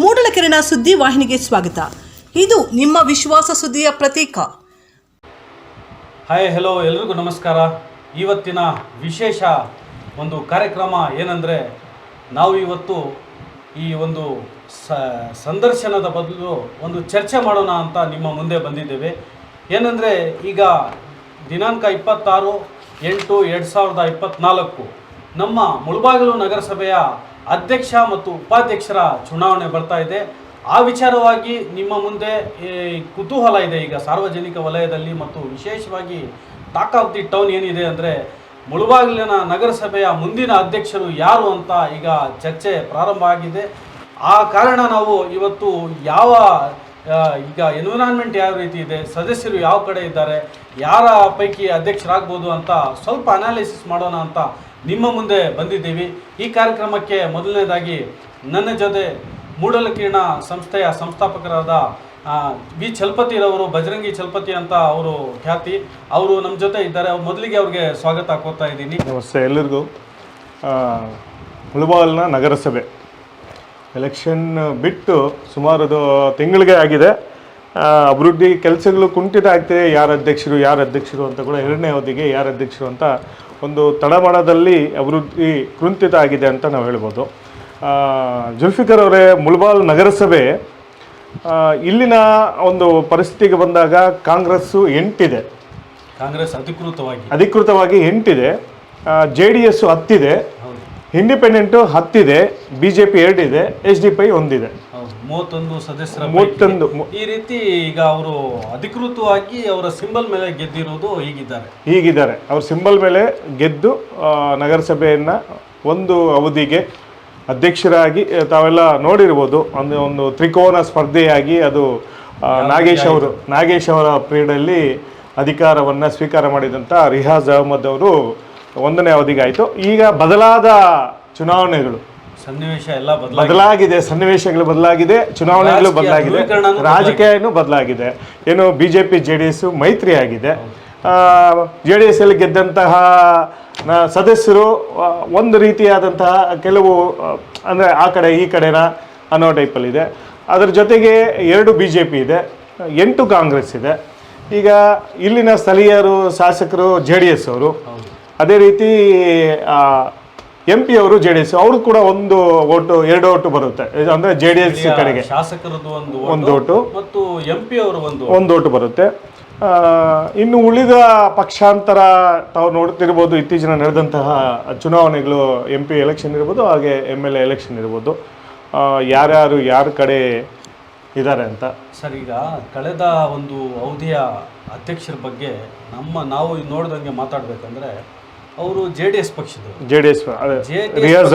ಮೂಡಲಕೆರೆನ ಸುದ್ದಿ ವಾಹಿನಿಗೆ ಸ್ವಾಗತ. ಇದು ನಿಮ್ಮ ವಿಶ್ವಾಸ ಸುದ್ದಿಯ ಪ್ರತೀಕ. ಹಾಯ್ ಹೆಲೋ ಎಲ್ರಿಗೂ ನಮಸ್ಕಾರ. ಇವತ್ತಿನ ವಿಶೇಷ ಒಂದು ಕಾರ್ಯಕ್ರಮ ಏನಂದರೆ, ನಾವು ಇವತ್ತು ಈ ಒಂದು ಸಂದರ್ಶನದ ಬದಲು ಒಂದು ಚರ್ಚೆ ಮಾಡೋಣ ಅಂತ ನಿಮ್ಮ ಮುಂದೆ ಬಂದಿದ್ದೇವೆ. ಏನಂದರೆ, ಈಗ ದಿನಾಂಕ 26/8/2024 ನಮ್ಮ ಮುಳಬಾಗಿಲು ನಗರಸಭೆಯ ಅಧ್ಯಕ್ಷ ಮತ್ತು ಉಪಾಧ್ಯಕ್ಷರ ಚುನಾವಣೆ ಬರ್ತಾ ಇದೆ. ಆ ವಿಚಾರವಾಗಿ ನಿಮ್ಮ ಮುಂದೆ ಕುತೂಹಲ ಇದೆ ಈಗ ಸಾರ್ವಜನಿಕ ವಲಯದಲ್ಲಿ, ಮತ್ತು ವಿಶೇಷವಾಗಿ ಟಾಕ್ ಆಫ್ ದಿ ಟೌನ್ ಏನಿದೆ ಅಂದರೆ, ಮುಳಬಾಗಿಲಿನ ನಗರಸಭೆಯ ಮುಂದಿನ ಅಧ್ಯಕ್ಷರು ಯಾರು ಅಂತ ಈಗ ಚರ್ಚೆ ಪ್ರಾರಂಭ ಆಗಿದೆ. ಆ ಕಾರಣ ನಾವು ಇವತ್ತು ಈಗ ಎನ್ವಿರಾನ್ಮೆಂಟ್ ಯಾವ ರೀತಿ ಇದೆ, ಸದಸ್ಯರು ಯಾವ ಕಡೆ ಇದ್ದಾರೆ, ಯಾರ ಪೈಕಿ ಅಧ್ಯಕ್ಷರಾಗ್ಬೋದು ಅಂತ ಸ್ವಲ್ಪ ಅನಾಲಿಸಿಸ್ ಮಾಡೋಣ ಅಂತ ನಿಮ್ಮ ಮುಂದೆ ಬಂದಿದ್ದೀವಿ. ಈ ಕಾರ್ಯಕ್ರಮಕ್ಕೆ ಮೊದಲನೇದಾಗಿ ನನ್ನ ಜೊತೆ ಮೂಡಲಕಿರಣ ಸಂಸ್ಥೆಯ ಸಂಸ್ಥಾಪಕರಾದ ವಿ ಚಲಪತಿರವರು, ಬಜರಂಗಿ ಚಲಪತಿ ಅಂತ ಅವರು ಖ್ಯಾತಿ, ಅವರು ನಮ್ಮ ಜೊತೆ ಇದ್ದಾರೆ. ಮೊದಲಿಗೆ ಅವ್ರಿಗೆ ಸ್ವಾಗತ ಕೋರ್ತಾ ಇದ್ದೀನಿ. ನಮಸ್ತೆ ಎಲ್ಲರಿಗೂ. ಮುಳಬಾಗಿಲಿನ ನಗರಸಭೆ ಎಲೆಕ್ಷನ್ ಬಿಟ್ಟು ಸುಮಾರು ತಿಂಗಳಿಗೆ ಆಗಿದೆ. ಅಭಿವೃದ್ಧಿ ಕೆಲಸಗಳು ಕುಂಠಿತ ಆಗ್ತಿದೆ. ಯಾರು ಅಧ್ಯಕ್ಷರು ಅಂತ ಕೂಡ ಎರಡನೇ ಅವಧಿಗೆ ಯಾರು ಅಧ್ಯಕ್ಷರು ಅಂತ ಒಂದು ತಡಮಾಡದಲ್ಲಿ ಅಭಿವೃದ್ಧಿ ಕುಂಠಿತ ಆಗಿದೆ ಅಂತ ನಾವು ಹೇಳ್ಬೋದು. ಜುಲ್ಫಿಕರ್ ಅವರೇ, ಮುಳಬಾಗಿಲು ನಗರಸಭೆ ಇಲ್ಲಿನ ಒಂದು ಪರಿಸ್ಥಿತಿಗೆ ಬಂದಾಗ ಕಾಂಗ್ರೆಸ್ಸು 8 ಇದೆ. ಕಾಂಗ್ರೆಸ್ ಅಧಿಕೃತವಾಗಿ 8 ಇದೆ. JDS 10 ಇದೆ, ಇಂಡಿಪೆಂಡೆಂಟು 10 ಇದೆ, BJP 2 ಇದೆ, SDPI 1 ಇದೆ. 31 ಸದಸ್ಯರ 31. ಈ ರೀತಿ ಈಗ ಅವರು ಅಧಿಕೃತವಾಗಿ ಅವರ ಸಿಂಬಲ್ ಮೇಲೆ ಗೆದ್ದಿರೋದು ಹೀಗಿದ್ದಾರೆ. ಅವ್ರ ಸಿಂಬಲ್ ಮೇಲೆ ಗೆದ್ದು ನಗರಸಭೆಯನ್ನು ಒಂದು ಅವಧಿಗೆ ಅಧ್ಯಕ್ಷರಾಗಿ ತಾವೆಲ್ಲ ನೋಡಿರ್ಬೋದು. ಒಂದು ತ್ರಿಕೋನ ಸ್ಪರ್ಧೆಯಾಗಿ ಅದು ನಾಗೇಶ್ ಅವರ ಪೀರಿಯಡಲ್ಲಿ ಅಧಿಕಾರವನ್ನು ಸ್ವೀಕಾರ ಮಾಡಿದಂಥ ರಿಯಾಜ್ ಅಹಮದ್ ಅವರು 1ನೇ ಅವಧಿಗೆ ಆಯಿತು. ಈಗ ಬದಲಾದ ಚುನಾವಣೆಗಳು, ಸನ್ನಿವೇಶ ಎಲ್ಲ ಬದಲಾಗಿದೆ, ಸನ್ನಿವೇಶಗಳು ಬದಲಾಗಿದೆ, ಚುನಾವಣೆಗಳು ಬದಲಾಗಿದೆ, ರಾಜಕೀಯನೂ ಬದಲಾಗಿದೆ. ಏನು BJP JDS ಮೈತ್ರಿ ಆಗಿದೆ. JDS ಅಲ್ಲಿ ಗೆದ್ದಂತಹ ಸದಸ್ಯರು ಒಂದು ರೀತಿಯಾದಂತಹ ಕೆಲವು ಅಂದರೆ ಆ ಕಡೆ ಈ ಕಡೆನ ಅನ್ನೋ ಟೈಪಲ್ಲಿದೆ. ಅದರ ಜೊತೆಗೆ 2 BJP ಇದೆ, 8 ಕಾಂಗ್ರೆಸ್ ಇದೆ. ಈಗ ಇಲ್ಲಿನ ಸ್ಥಳೀಯರು ಶಾಸಕರು JDS ಅವರು, ಅದೇ ರೀತಿ MP ಅವರು JDS, ಅವರು ಕೂಡ 2 ಓಟು ಬರುತ್ತೆ. ಅಂದರೆ JDS ಕಡೆಗೆ ಶಾಸಕರದ್ದು ಒಂದು ಓಟು ಮತ್ತು MP ಅವರು ಒಂದು ಓಟು ಬರುತ್ತೆ. ಇನ್ನು ಉಳಿದ ಪಕ್ಷಾಂತರ ತಾವು ನೋಡ್ತಿರ್ಬೋದು, ಇತ್ತೀಚಿನ ನಡೆದಂತಹ ಚುನಾವಣೆಗಳು MP ಎಲೆಕ್ಷನ್ ಇರ್ಬೋದು, ಹಾಗೆ MLA ಎಲೆಕ್ಷನ್ ಇರ್ಬೋದು, ಯಾರ ಕಡೆ ಇದ್ದಾರೆ ಅಂತ. ಸರ್, ಈಗ ಕಳೆದ ಒಂದು ಅವಧಿಯ ಅಧ್ಯಕ್ಷರ ಬಗ್ಗೆ ನಾವು ನೋಡಿದಂಗೆ ಮಾತಾಡಬೇಕಂದ್ರೆ, ಅವರು JDS ಪಕ್ಷದವರು, ರಿಯಾಜ್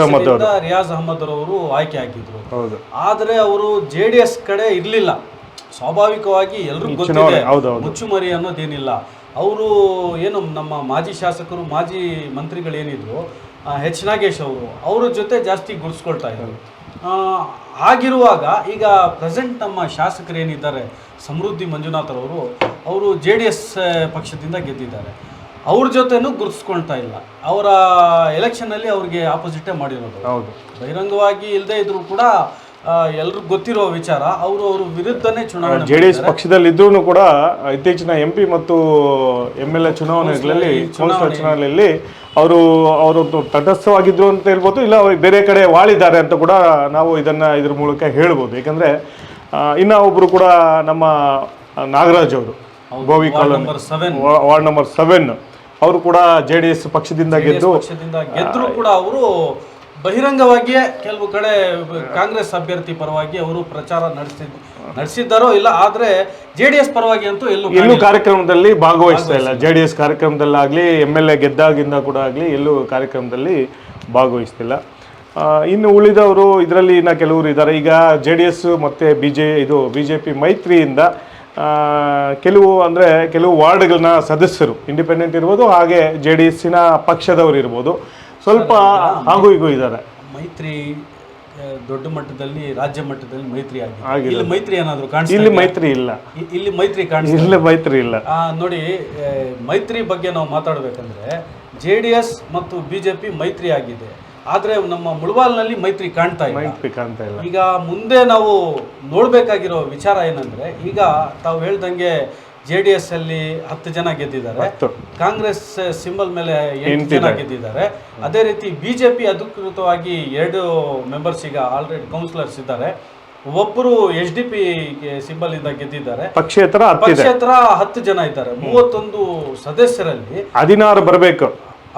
ಅಹಮದ್ ಅವರು ಆಯ್ಕೆ ಆಗಿದ್ರು. ಆದರೆ ಅವರು JDS ಕಡೆ ಇರಲಿಲ್ಲ. ಸ್ವಾಭಾವಿಕವಾಗಿ ಎಲ್ರಿಗೂ ಗೊತ್ತಿದೆ, ಮುಚ್ಚುಮರಿ ಅನ್ನೋದೇನಿಲ್ಲ. ಅವರು ಏನು ನಮ್ಮ ಮಾಜಿ ಶಾಸಕರು, ಮಾಜಿ ಮಂತ್ರಿಗಳೇನಿದ್ರು, H ನಾಗೇಶ್ ಅವ್ರ ಜೊತೆ ಜಾಸ್ತಿ ಗುಡಿಸ್ಕೊಳ್ತಾ ಇದ್ರು. ಆಗಿರುವಾಗ ಈಗ ಪ್ರೆಸೆಂಟ್ ನಮ್ಮ ಶಾಸಕರು ಏನಿದ್ದಾರೆ, ಸಮೃದ್ಧಿ ಮಂಜುನಾಥ್ ಅವರು JDS ಪಕ್ಷದಿಂದ ಗೆದ್ದಿದ್ದಾರೆ. ಅವ್ರ ಜೊತೆನೂ ಗುರುತಿಸ್ಕೊಳ್ತಾ ಇಲ್ಲ. ಅವರ ಎಲೆಕ್ಷನ್ನಲ್ಲಿ ಅವ್ರಿಗೆ ಆಪೋಸಿಟೇ ಮಾಡಿರೋದು. ಬಹಿರಂಗವಾಗಿ ಇಲ್ಲದೆ ಇದ್ರು ಕೂಡ ಎಲ್ರಿಗೂ ಗೊತ್ತಿರೋ ವಿಚಾರ. ಅವ್ರ ವಿರುದ್ಧನೇ ಚುನಾವಣೆ JDS ಪಕ್ಷದಲ್ಲಿದ್ರೂ ಕೂಡ ಇತ್ತೀಚಿನ MP ಮತ್ತು MLA ಚುನಾವಣೆಗಳಲ್ಲಿ ಅವರು ತಟಸ್ಥವಾಗಿದ್ರು ಅಂತ ಹೇಳ್ಬೋದು, ಇಲ್ಲ ಬೇರೆ ಕಡೆ ವಾಳಿದ್ದಾರೆ ಅಂತ ಕೂಡ ನಾವು ಇದ್ರ ಮೂಲಕ ಹೇಳ್ಬೋದು. ಯಾಕಂದರೆ ಇನ್ನು ಒಬ್ಬರು ಕೂಡ ನಮ್ಮ ನಾಗರಾಜ್ ಅವರು, ಗೋವಿ ಕಾಲೋನಿ ವಾರ್ಡ್ ನಂಬರ್ 7, ಅವರು ಕೂಡ JDS ಪಕ್ಷದಿಂದ ಗೆದ್ರು ಕೂಡ ಅವರು ಬಹಿರಂಗವಾಗಿಯೇ ಕೆಲವು ಕಡೆ ಕಾಂಗ್ರೆಸ್ ಅಭ್ಯರ್ಥಿ ಪರವಾಗಿ ಅವರು ಪ್ರಚಾರ ನಡೆಸಿದ್ದಾರೋ ಇಲ್ಲ, ಆದರೆ JDS ಪರವಾಗಿ ಅಂತೂ ಎಲ್ಲೂ ಕಾರ್ಯಕ್ರಮದಲ್ಲಿ ಭಾಗವಹಿಸ್ತಾ ಇಲ್ಲ. JDS ಕಾರ್ಯಕ್ರಮದಲ್ಲಾಗಲಿ, MLA ಗೆದ್ದಾಗಿಂದ ಕೂಡ ಆಗಲಿ ಎಲ್ಲೂ ಕಾರ್ಯಕ್ರಮದಲ್ಲಿ ಭಾಗವಹಿಸ್ತಿಲ್ಲ. ಇನ್ನು ಉಳಿದವರು ಇದರಲ್ಲಿ ಇನ್ನು ಕೆಲವರು ಇದ್ದಾರೆ. ಈಗ JDS ಮತ್ತು BJP ಮೈತ್ರಿಯಿಂದ ಕೆಲವು ವಾರ್ಡ್ಗಳನ್ನ ಸದಸ್ಯರು ಇಂಡಿಪೆಂಡೆಂಟ್ ಇರ್ಬೋದು, ಹಾಗೆ JDSನ ಪಕ್ಷದವರು ಇರ್ಬೋದು, ಸ್ವಲ್ಪ ಹಾಗೂ ಹೀಗೂ ಇದ್ದಾರೆ. ಮೈತ್ರಿ ದೊಡ್ಡ ಮಟ್ಟದಲ್ಲಿ, ರಾಜ್ಯ ಮಟ್ಟದಲ್ಲಿ ಮೈತ್ರಿ ಆಗಿದೆ. ಇಲ್ಲಿ ಮೈತ್ರಿ ಏನಾದರೂ ಕಾಣಿಸ್ತಾ? ಇಲ್ಲಿ ಮೈತ್ರಿ ಇಲ್ಲ. ಇಲ್ಲಿ ಮೈತ್ರಿ ಕಾಣಿಸ್ತಾ? ಇಲ್ಲಿ ಮೈತ್ರಿ ಇಲ್ಲ. ನೋಡಿ, ಮೈತ್ರಿ ಬಗ್ಗೆ ನಾವು ಮಾತಾಡಬೇಕಂದ್ರೆ JDS ಮತ್ತು BJP ಮೈತ್ರಿ ಆಗಿದೆ. ಆದ್ರೆ ನಮ್ಮ ಮುಳಬಾಲ್ನಲ್ಲಿ ಮೈತ್ರಿ ಕಾಣ್ತಾ ಇಲ್ಲ. ಈಗ ಮುಂದೆ ನಾವು ನೋಡ್ಬೇಕಾಗಿರೋ ವಿಚಾರ ಏನಂದ್ರೆ, ಈಗ ತಾವು ಹೇಳ್ದಂಗೆ JDS ಅಲ್ಲಿ 10 ಜನ ಗೆದ್ದಿದ್ದಾರೆ, ಕಾಂಗ್ರೆಸ್ ಸಿಂಬಲ್ ಮೇಲೆ 8 ಜನ ಗೆದ್ದಿದ್ದಾರೆ. ಅದೇ ರೀತಿ BJP ಅಧಿಕೃತವಾಗಿ 2 ಮೆಂಬರ್ಸ್ ಈಗ ಆಲ್ರೆಡಿ ಕೌನ್ಸಿಲರ್ಸ್ ಇದ್ದಾರೆ. ಒಬ್ಬರು SDP ಸಿಂಬಲ್ ಇಂದ ಗೆದ್ದಿದ್ದಾರೆ. ಪಕ್ಷೇತರ 10 ಜನ ಇದ್ದಾರೆ. 31 ಸದಸ್ಯರಲ್ಲಿ 16 ಬರಬೇಕು.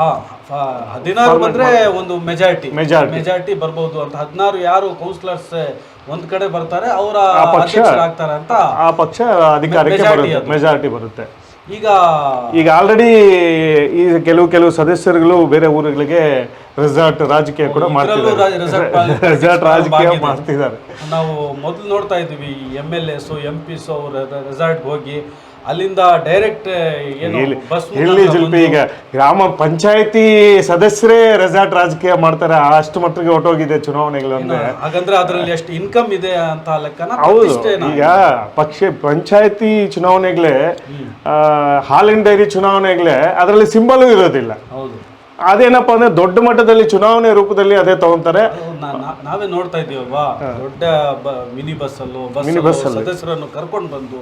16 ಬಂದ್ರೆ ಒಂದು ಮೆಜಾರಿಟಿ ಬರ್ಬೋದು ಅಂತ. 16 ಯಾರು ಕೌನ್ಸಿಲರ್ಸ್ ಒಂದ್ ಕಡೆ ಬರ್ತಾರೆ, ಅವರ ಅಧ್ಯಕ್ಷರಾಗ್ತಾರೆ ಅಂತ ಆ ಪಕ್ಷ ಅಧಿಕಾರಕ್ಕೆ ಮೆಜಾರಿಟಿ ಬರುತ್ತೆ. ಈಗ ಆಲ್ರೆಡಿ ಈ ಕೆಲವು ಸದಸ್ಯರುಗಳು ಬೇರೆ ಊರುಗಳಿಗೆ ರೆಸಾರ್ಟ್ ರಾಜಕೀಯ ಕೂಡ ಮಾಡ್ತಿದ್ದಾರೆ. ರೆಸಾರ್ಟ್ ರಾಜಕೀಯ ಮಾಡ್ತಿದ್ದಾರೆ. ನಾವು ಮೊದಲು ನೋಡ್ತಾ ಇದ್ವಿ MLAs MPs ಅವರು ರೆಸಾರ್ಟ್ ಹೋಗಿ ಅಲ್ಲಿಂದ ಡೈರೆಕ್ಟ್ ಈಗ ಗ್ರಾಮ ಪಂಚಾಯತಿ ಸದಸ್ಯರೇ ರೆಸಾರ್ಟ್ ರಾಜಕೀಯ ಮಾಡ್ತಾರೆ. ಅಷ್ಟು ಮಟ್ಟಿಗೆ ಹೊಟ್ಟೋಗಿದೆ ಚುನಾವಣೆಗಳು ಅಂದ್ರೆ. ಹಾಗಂದ್ರೆ ಅದರಲ್ಲಿ ಎಷ್ಟು ಇನ್ಕಮ್ ಇದೆ ಅಂತ ಲೆಕ್ಕನ. ಹೌದು, ಈಗ ಪಂಚಾಯತಿ ಚುನಾವಣೆಗಳೇ, ಹಾಲಿನ ಡೈರಿ ಚುನಾವಣೆಗಳೇ ಅದರಲ್ಲಿ ಸಿಂಬಲು ಇರೋದಿಲ್ಲ. ಹೌದು, ಅದೇನಪ್ಪ ಅಂದ್ರೆ ದೊಡ್ಡ ಮಟ್ಟದಲ್ಲಿ ಚುನಾವಣೆ ರೂಪದಲ್ಲಿ ಅದೇ ತಗೊಂತಾರೆ. ನಾವೇ ನೋಡ್ತಾ ಇದೀವಲ್ವಾ, ದೊಡ್ಡ ಮಿನಿ ಬಸ್ ಸದಸ್ಯರನ್ನು ಕರ್ಕೊಂಡು ಬಂದು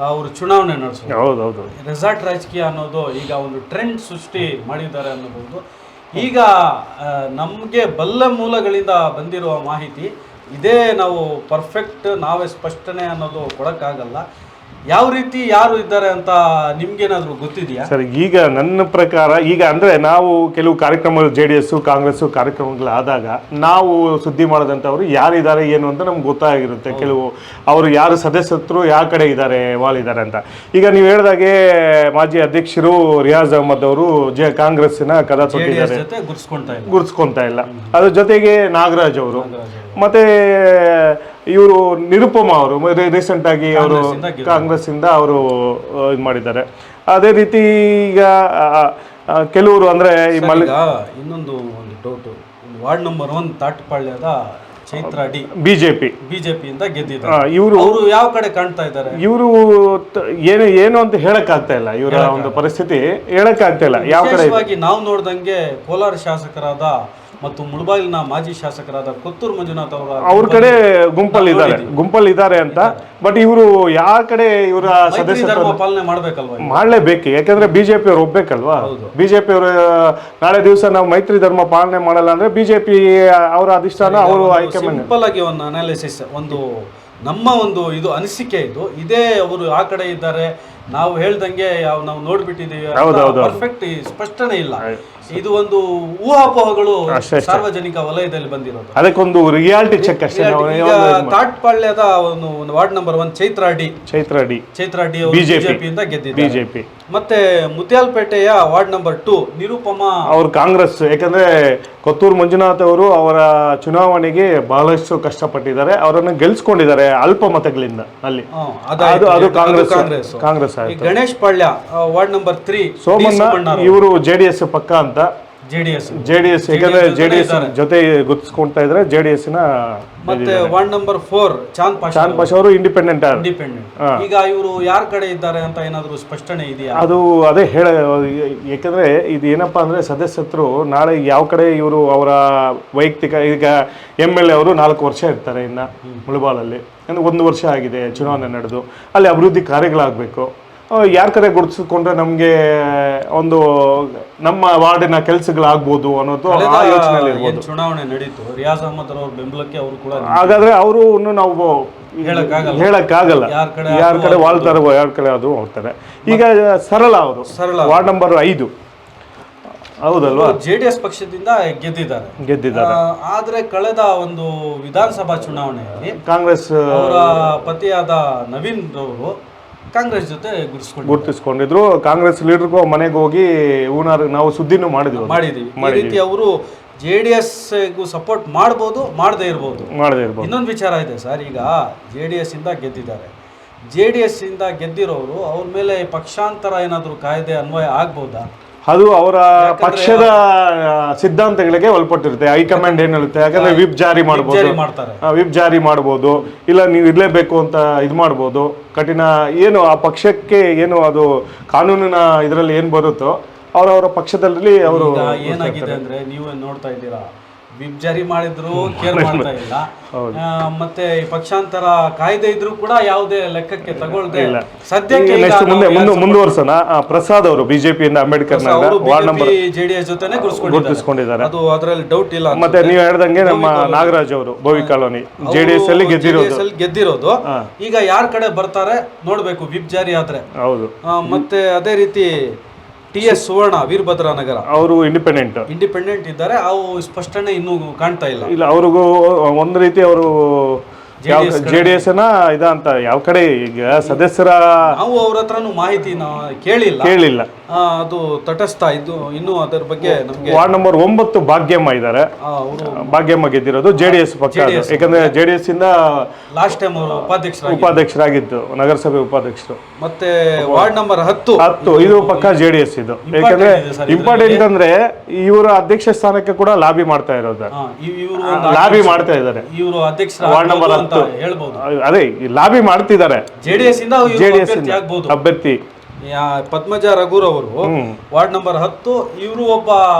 ಅವರು ಚುನಾವಣೆ ನಡೆಸೋದು. ಹೌದೌದು, ರೆಸಾರ್ಟ್ ರಾಜಕೀಯ ಅನ್ನೋದು ಈಗ ಒಂದು ಟ್ರೆಂಡ್ ಸೃಷ್ಟಿ ಮಾಡಿದ್ದಾರೆ ಅನ್ನಬಹುದು. ಈಗ ನಮಗೆ ಬಲ್ಲ ಮೂಲಗಳಿಂದ ಬಂದಿರುವ ಮಾಹಿತಿ ಇದೇ, ನಾವು ಪರ್ಫೆಕ್ಟ್ ನಾವೇ ಸ್ಪಷ್ಟನೆ ಅನ್ನೋದು ಕೊಡಕ್ಕಾಗಲ್ಲ. ಯಾವ ರೀತಿ ಯಾರು ಇದ್ದಾರೆ ಅಂತ ನಿಮ್ಗೇನಾದ್ರೂ ಗೊತ್ತಿದೆಯಾ ಸರ್? ಈಗ ನನ್ನ ಪ್ರಕಾರ ಈಗ ಅಂದ್ರೆ ನಾವು ಕೆಲವು ಕಾರ್ಯಕ್ರಮಗಳು JDS ಕಾಂಗ್ರೆಸ್ ಕಾರ್ಯಕ್ರಮಗಳಾದಾಗ ನಾವು ಸುದ್ದಿ ಮಾಡದಂಥವ್ರು ಯಾರಿದ್ದಾರೆ ಏನು ಅಂತ ನಮ್ಗೆ ಗೊತ್ತಾಗಿರುತ್ತೆ. ಕೆಲವು ಅವರು ಯಾರು ಸದಸ್ಯರು ಯಾವ ಕಡೆ ಇದ್ದಾರೆ ವಾಲಿದ್ದಾರೆ ಅಂತ. ಈಗ ನೀವು ಹೇಳಿದಾಗೆ ಮಾಜಿ ಅಧ್ಯಕ್ಷರು ರಿಯಾಜ್ ಅಹಮದ್ ಅವರು ಕಾಂಗ್ರೆಸ್ಸಿನ ಕದ ತೊಟ್ಟಿದ್ದಾರೆ, ಗುರ್ಸ್ಕೊಂತಾ ಇಲ್ಲ. ಅದ್ರ ಜೊತೆಗೆ ನಾಗರಾಜ್ ಅವರು, ಮತ್ತೆ ಇವರು ನಿರುಪಮ ಅವರು ರೀಸೆಂಟ್ ಆಗಿ ಅವರು ಕಾಂಗ್ರೆಸ್ ಇಂದ ಅವರು ಇದು ಮಾಡಿದ್ದಾರೆ. ಅದೇ ರೀತಿ ಈಗ ಕೆಲವರು ಅಂದ್ರೆ ಇನ್ನೊಂದು ಡೌಟ್, ವಾರ್ಡ್ ನಂಬರ್ 1 ತಾಟ್ಪಾಳ್ಯದ ಚೈತ್ರ ಡಿ ಬಿಜೆಪಿಯಿಂದ ಗೆದ್ದಿದ್ದಾರೆ. ಇವರು ಯಾವ ಕಡೆ ಕಾಣ್ತಾ ಇದ್ದಾರೆ? ಇವರು ಏನು ಅಂತ ಹೇಳಕ್ ಆಗ್ತಾ ಇಲ್ಲ. ಇವರ ಒಂದು ಪರಿಸ್ಥಿತಿ ಹೇಳಕ್ ಆಗ್ತಾ ಇಲ್ಲ ಯಾವ ಕಡೆ. ನಾವು ನೋಡ್ದಂಗೆ ಕೋಲಾರ ಶಾಸಕರಾದ ಮತ್ತು ಮುಳಬಾಗಿಲಿನ ಮಾಜಿ ಶಾಸಕರಾದ ಕೊತ್ತೂರು ಮಂಜುನಾಥ್ ಅವ್ರ ಕಡೆ ಗುಂಪಲ್ಲಿದ್ದಾರೆ ಅಂತ. ಬಟ್ ಇವರು ಯಾವ ಕಡೆ ಇವರ ಸದಸ್ಯತ್ವ ಪಾಲನೆ ಮಾಡ್ಲೇಬೇಕು, ಯಾಕಂದ್ರೆ BJP ಅವ್ರು ಒಬ್ಬೇಕಲ್ವಾ. BJP ಅವರು ನಾಳೆ ದಿವಸ ನಾವು ಮೈತ್ರಿ ಧರ್ಮ ಪಾಲನೆ ಮಾಡಲ್ಲ ಅಂದ್ರೆ BJP ಅವರ ಅಧಿಷ್ಠಾನ ಅವರು ಹೈಕಮಾಂಡ್. ಸಿಂಪಲ್ ಆಗಿ ಒಂದು ಅನಾಲಿಸಿಸ್, ಒಂದು ನಮ್ಮ ಒಂದು ಇದು ಅನಿಸಿಕೆ ಇದೇ ಅವರು ಆ ಕಡೆ ಇದ್ದಾರೆ, ನಾವು ಹೇಳ್ದಂಗೆ ನಾವು ನೋಡ್ಬಿಟ್ಟಿದೀವಿ, ಪರ್ಫೆಕ್ಟ್ ಸ್ಪಷ್ಟನೆ ಇಲ್ಲ. ಇದು ಒಂದು ಊಹಾಪೋಹಗಳು ಸಾರ್ವಜನಿಕ ವಲಯದಲ್ಲಿ ಬಂದಿರೋದು. ಅದಕ್ಕೊಂದು ರಿಯಾಲಿಟಿ ಚೆಕ್ ಅಷ್ಟೇ. ತಾಟ್ಪಾಳ್ಯದ ಒಂದು ವಾರ್ಡ್ ನಂಬರ್ 1 ಚೈತ್ರ ಡಿ ಬಿಜೆಪಿಯಿಂದ ಗೆದ್ದಿದ್ದಾರೆ. ಮತ್ತೆ ಮುತ್ಯಾಲಪೇಟೆಯ ವಾರ್ಡ್ ನಂಬರ್ 2 ನಿರುಪಮ ಅವರು ಕಾಂಗ್ರೆಸ್. ಯಾಕಂದ್ರೆ ಕೊತ್ತೂರು ಮಂಜುನಾಥ್ ಅವರು ಅವರ ಚುನಾವಣೆಗೆ ಬಹಳಷ್ಟು ಕಷ್ಟಪಟ್ಟಿದ್ದಾರೆ, ಅವರನ್ನು ಗೆಲ್ಸ್ಕೊಂಡಿದ್ದಾರೆ ಅಲ್ಪ ಮತಗಳಿಂದ ಅಲ್ಲಿ. ಅದು ಕಾಂಗ್ರೆಸ್ ಆಯ್ತು. ಗಣೇಶ್ ಪಾಳ್ಯ ವಾರ್ಡ್ ನಂಬರ್ 3 ಸೋಮಣ್ಣ, ಇವರು JDS ಪಕ್ಕ ಅಂತ. JDS ಯಾಕಂದ್ರೆ JDS ಜೊತೆ ಗುರ್ತಿಸ್ಕೊಳ್ತಾ ಇದ್ರೆ JDS ನ. ಮತ್ತೆ ವಾರ್ಡ್ ನಂಬರ್ 4 ಚಾಂದ್ ಪಾಷಾ ಅವರು ಇಂಡಿಪೆಂಡೆಂಟ್. ಈಗ ಇವರು ಯಾರ ಕಡೆ ಇದ್ದಾರೆ ಅಂತ ಏನಾದ್ರು ಸ್ಪಷ್ಟನೆ ಇದೆಯಾ? ಅದು ಅದೇ ಯಾಕಂದ್ರೆ ಇದು ಏನಪ್ಪಾ ಅಂದ್ರೆ ಸದಸ್ಯರು ನಾಳೆ ಯಾವ ಕಡೆ ಇವರು ಅವರ ವೈಯಕ್ತಿಕ. ಈಗ MLA ಅವರು 4 ವರ್ಷ ಇರ್ತಾರೆ ಇನ್ನ ಮುಳಬಾಲಲ್ಲಿ, ಅಂದ್ರೆ 1 ವರ್ಷ ಆಗಿದೆ ಚುನಾವಣೆ ನಡೆದು. ಅಲ್ಲಿ ಅಭಿವೃದ್ಧಿ ಕಾರ್ಯಗಳಾಗಬೇಕು. ಯಾರ ಕಡೆ ಗುರುತಿಸ್ಕೊಂಡ್ರೆ ನಮಗೆ ಒಂದು ನಮ್ಮ ವಾರ್ಡಿನ ಕೆಲಸಗಳಾಗ್ಬೋದು ಅನ್ನೋದು ಆ ಯೋಚನೆಯಲ್ಲಿ ಇರ್ಬೋದು. ಚುನಾವಣೆ ನಡೀತು, ರಿಯಾಜ್ ಅಹಮದ್ ಅವರ ಬೆಂಬಲಕ್ಕೆ ಅವರು ಕೂಡ. ಹಾಗಾದ್ರೆ ಅವರು ನಾವು ಹೇಳಕ್ಕಾಗಲ್ಲ ಯಾರ ಕಡೆ ವಾಳ್ತಾರೋ ಯಾರ ಕಡೆ ಅದು ಹೋಗ್ತಾರೆ. ಈಗ ಸರಳ ಅವರು ವಾರ್ಡ್ ನಂಬರ್ 5 ಹೌದಲ್ವಾ, JDS ಪಕ್ಷದಿಂದ ಗೆದ್ದಿದ್ದಾರೆ. ಆದ್ರೆ ಕಳೆದ ಒಂದು ವಿಧಾನಸಭಾ ಚುನಾವಣೆಯಲ್ಲಿ ಕಾಂಗ್ರೆಸ್ ಅವರ ಪತಿಯಾದ ನವೀನ್ ಅವರು ಕಾಂಗ್ರೆಸ್ ಜೊತೆ ಗುರುತಿಸ್ಕೊಂಡಿದ್ರು. ಕಾಂಗ್ರೆಸ್ ಲೀಡರ್ಗೂ ಮನೆಗೆ ಹೋಗಿ ನಾವು ಸುದ್ದಿನೂ ಮಾಡಿದೀವಿ. ಈ ರೀತಿ ಅವರು JDS ಗೂ ಸಪೋರ್ಟ್ ಮಾಡಬಹುದು, ಮಾಡದೇ ಇರಬಹುದು. ಇನ್ನೊಂದು ವಿಚಾರ ಇದೆ ಸರ್, ಈಗ JDS ಇಂದ ಗೆದ್ದಿದ್ದಾರೆ. JDS ಇಂದ ಗೆದ್ದಿರೋರು ಅವ್ರ ಮೇಲೆ ಪಕ್ಷಾಂತರ ಏನಾದ್ರು ಕಾಯ್ದೆ ಅನ್ವಯ ಆಗ್ಬಹುದಾ? ಅದು ಅವರ ಪಕ್ಷದ ಸಿದ್ಧಾಂತಗಳಿಗೆ ಒಳಪಟ್ಟಿರುತ್ತೆ. ಹೈಕಮಾಂಡ್ ಏನ್ ಹೇಳುತ್ತೆ, ಯಾಕಂದ್ರೆ ವಿಪ್ ಜಾರಿ ಮಾಡಬಹುದು, ಇಲ್ಲ ನೀವು ಇರ್ಲೇಬೇಕು ಅಂತ ಇದು ಮಾಡಬಹುದು. ಕಠಿಣ ಏನು ಆ ಪಕ್ಷಕ್ಕೆ ಏನು ಅದು ಕಾನೂನಿನ ಇದರಲ್ಲಿ ಏನ್ ಬರುತ್ತೋ ಅವರವರ ಪಕ್ಷದಲ್ಲಿ ಅವರು. ಏನಾಗಿದೆ ಅಂದ್ರೆ ನೀವು ನೋಡ್ತಾ ಇದ್ದೀರಾ, ವಿಪ್ ಜಾರಿ ಮಾಡಿದ್ರು ಕೇರ್ ಮಾಡ್ತಾ ಇಲ್ಲ. ಮತ್ತೆ ಈ ಪಕ್ಷಾಂತರ ಕಾಯ್ದೆ ಇದ್ರು ಕೂಡ ಯಾವುದೇ ಲೆಕ್ಕಕ್ಕೆ ತಗೊಳ್ದೆ ಸದ್ಯಕ್ಕೆ ನೆಕ್ಸ್ಟ್ ಮುಂದುವರ್ಸೋಣ. ಪ್ರಸಾದ್ ಅವರು ಬಿಜೆಪಿಯಿಂದ Ambedkar Nagar ward number JDS ಜೊತೆನೆ ಗುರುತಿಸ್ಕೊಂಡಿದ್ದಾರೆ, ಅದು ಅದರಲ್ಲಿ ಡೌಟ್ ಇಲ್ಲ. ಮತ್ತೆ ನೀವು ಹೇಳ್ದಂಗೆ ನಮ್ಮ ನಾಗರಾಜ್ ಅವರು ಬೋವಿ ಕಾಲೋನಿ ಜೆಡಿಎಸ್ ಅಲ್ಲಿ ಗೆದ್ದಿರೋದು. ಈಗ ಯಾರ ಕಡೆ ಬರ್ತಾರೆ ನೋಡ್ಬೇಕು ವಿಪ್ ಜಾರಿ ಆದ್ರೆ. ಹೌದು. ಮತ್ತೆ ಅದೇ ರೀತಿ TS ಸುವರ್ಣ ವೀರಭದ್ರ ನಗರ ಅವರು ಇಂಡಿಪೆಂಡೆಂಟ್ ಇದ್ದಾರೆ. ಅವು ಸ್ಪಷ್ಟನೆ ಇನ್ನೂ ಕಾಣ್ತಾ ಇಲ್ಲ. ಅವ್ರಿಗೂ ಒಂದು ರೀತಿ ಅವರು JDS ಇದ ಅಂತ ಯಾವ ಕಡೆ ಈಗ ಸದಸ್ಯರ ನಾವು ಅವ್ರ ಹತ್ರನೂ ಮಾಹಿತಿ ಕೇಳಿಲ್ಲ. ಅದು ತಟಸ್ಥ ಇದ್ದು ಇನ್ನೂ ಅದರ ಬಗ್ಗೆ ನಮಗೆ. ವಾರ್ಡ್ ನಂಬರ್ 9 ಭಾಗ್ಯಮ್ಮ ಇದ್ದಾರೆ. ಭಾಗ್ಯಮ್ಮ ಗೆದ್ದಿರೋದು JDS ಪಕ್ಷ, ಯಾಕಂದ್ರೆ JDS ಇಂದ ಲಾಸ್ಟ್ ಟೈಮ್ ಅವರು ಉಪಾಧ್ಯಕ್ಷರಾಗಿದ್ದು, ನಗರಸಭೆ ಉಪಾಧ್ಯಕ್ಷರು. ಮತ್ತೆ ವಾರ್ಡ್ ನಂಬರ್ 10 ಇದು ಪಕ್ಕ JDS ಇದು. ಯಾಕಂದ್ರೆ ಇಂಪಾರ್ಟೆಂಟ್ ಅಂದ್ರೆ ಇವರ ಅಧ್ಯಕ್ಷ ಸ್ಥಾನಕ್ಕೆ ಕೂಡ ಲಾಬಿ ಮಾಡ್ತಾ ಇರೋದು, ಲಾಬಿ ಮಾಡ್ತಾ ಇದ್ದಾರೆ ಇವರು ಅಧ್ಯಕ್ಷ ವಾರ್ಡ್ ನಂಬರ್ 10 ಹೇಳ್ಬಹುದು. ಅದೇ ಲಾಬಿ ಮಾಡ್ತಿದ್ದಾರೆ JDS ಇಂದ ಅಭ್ಯರ್ಥಿ ಪದ್ಮಜ ರಘುರ್ ಅವರು ವಾರ್ಡ್ ನಂಬರ್ 10 ಇವರು ಒಬ್ಬ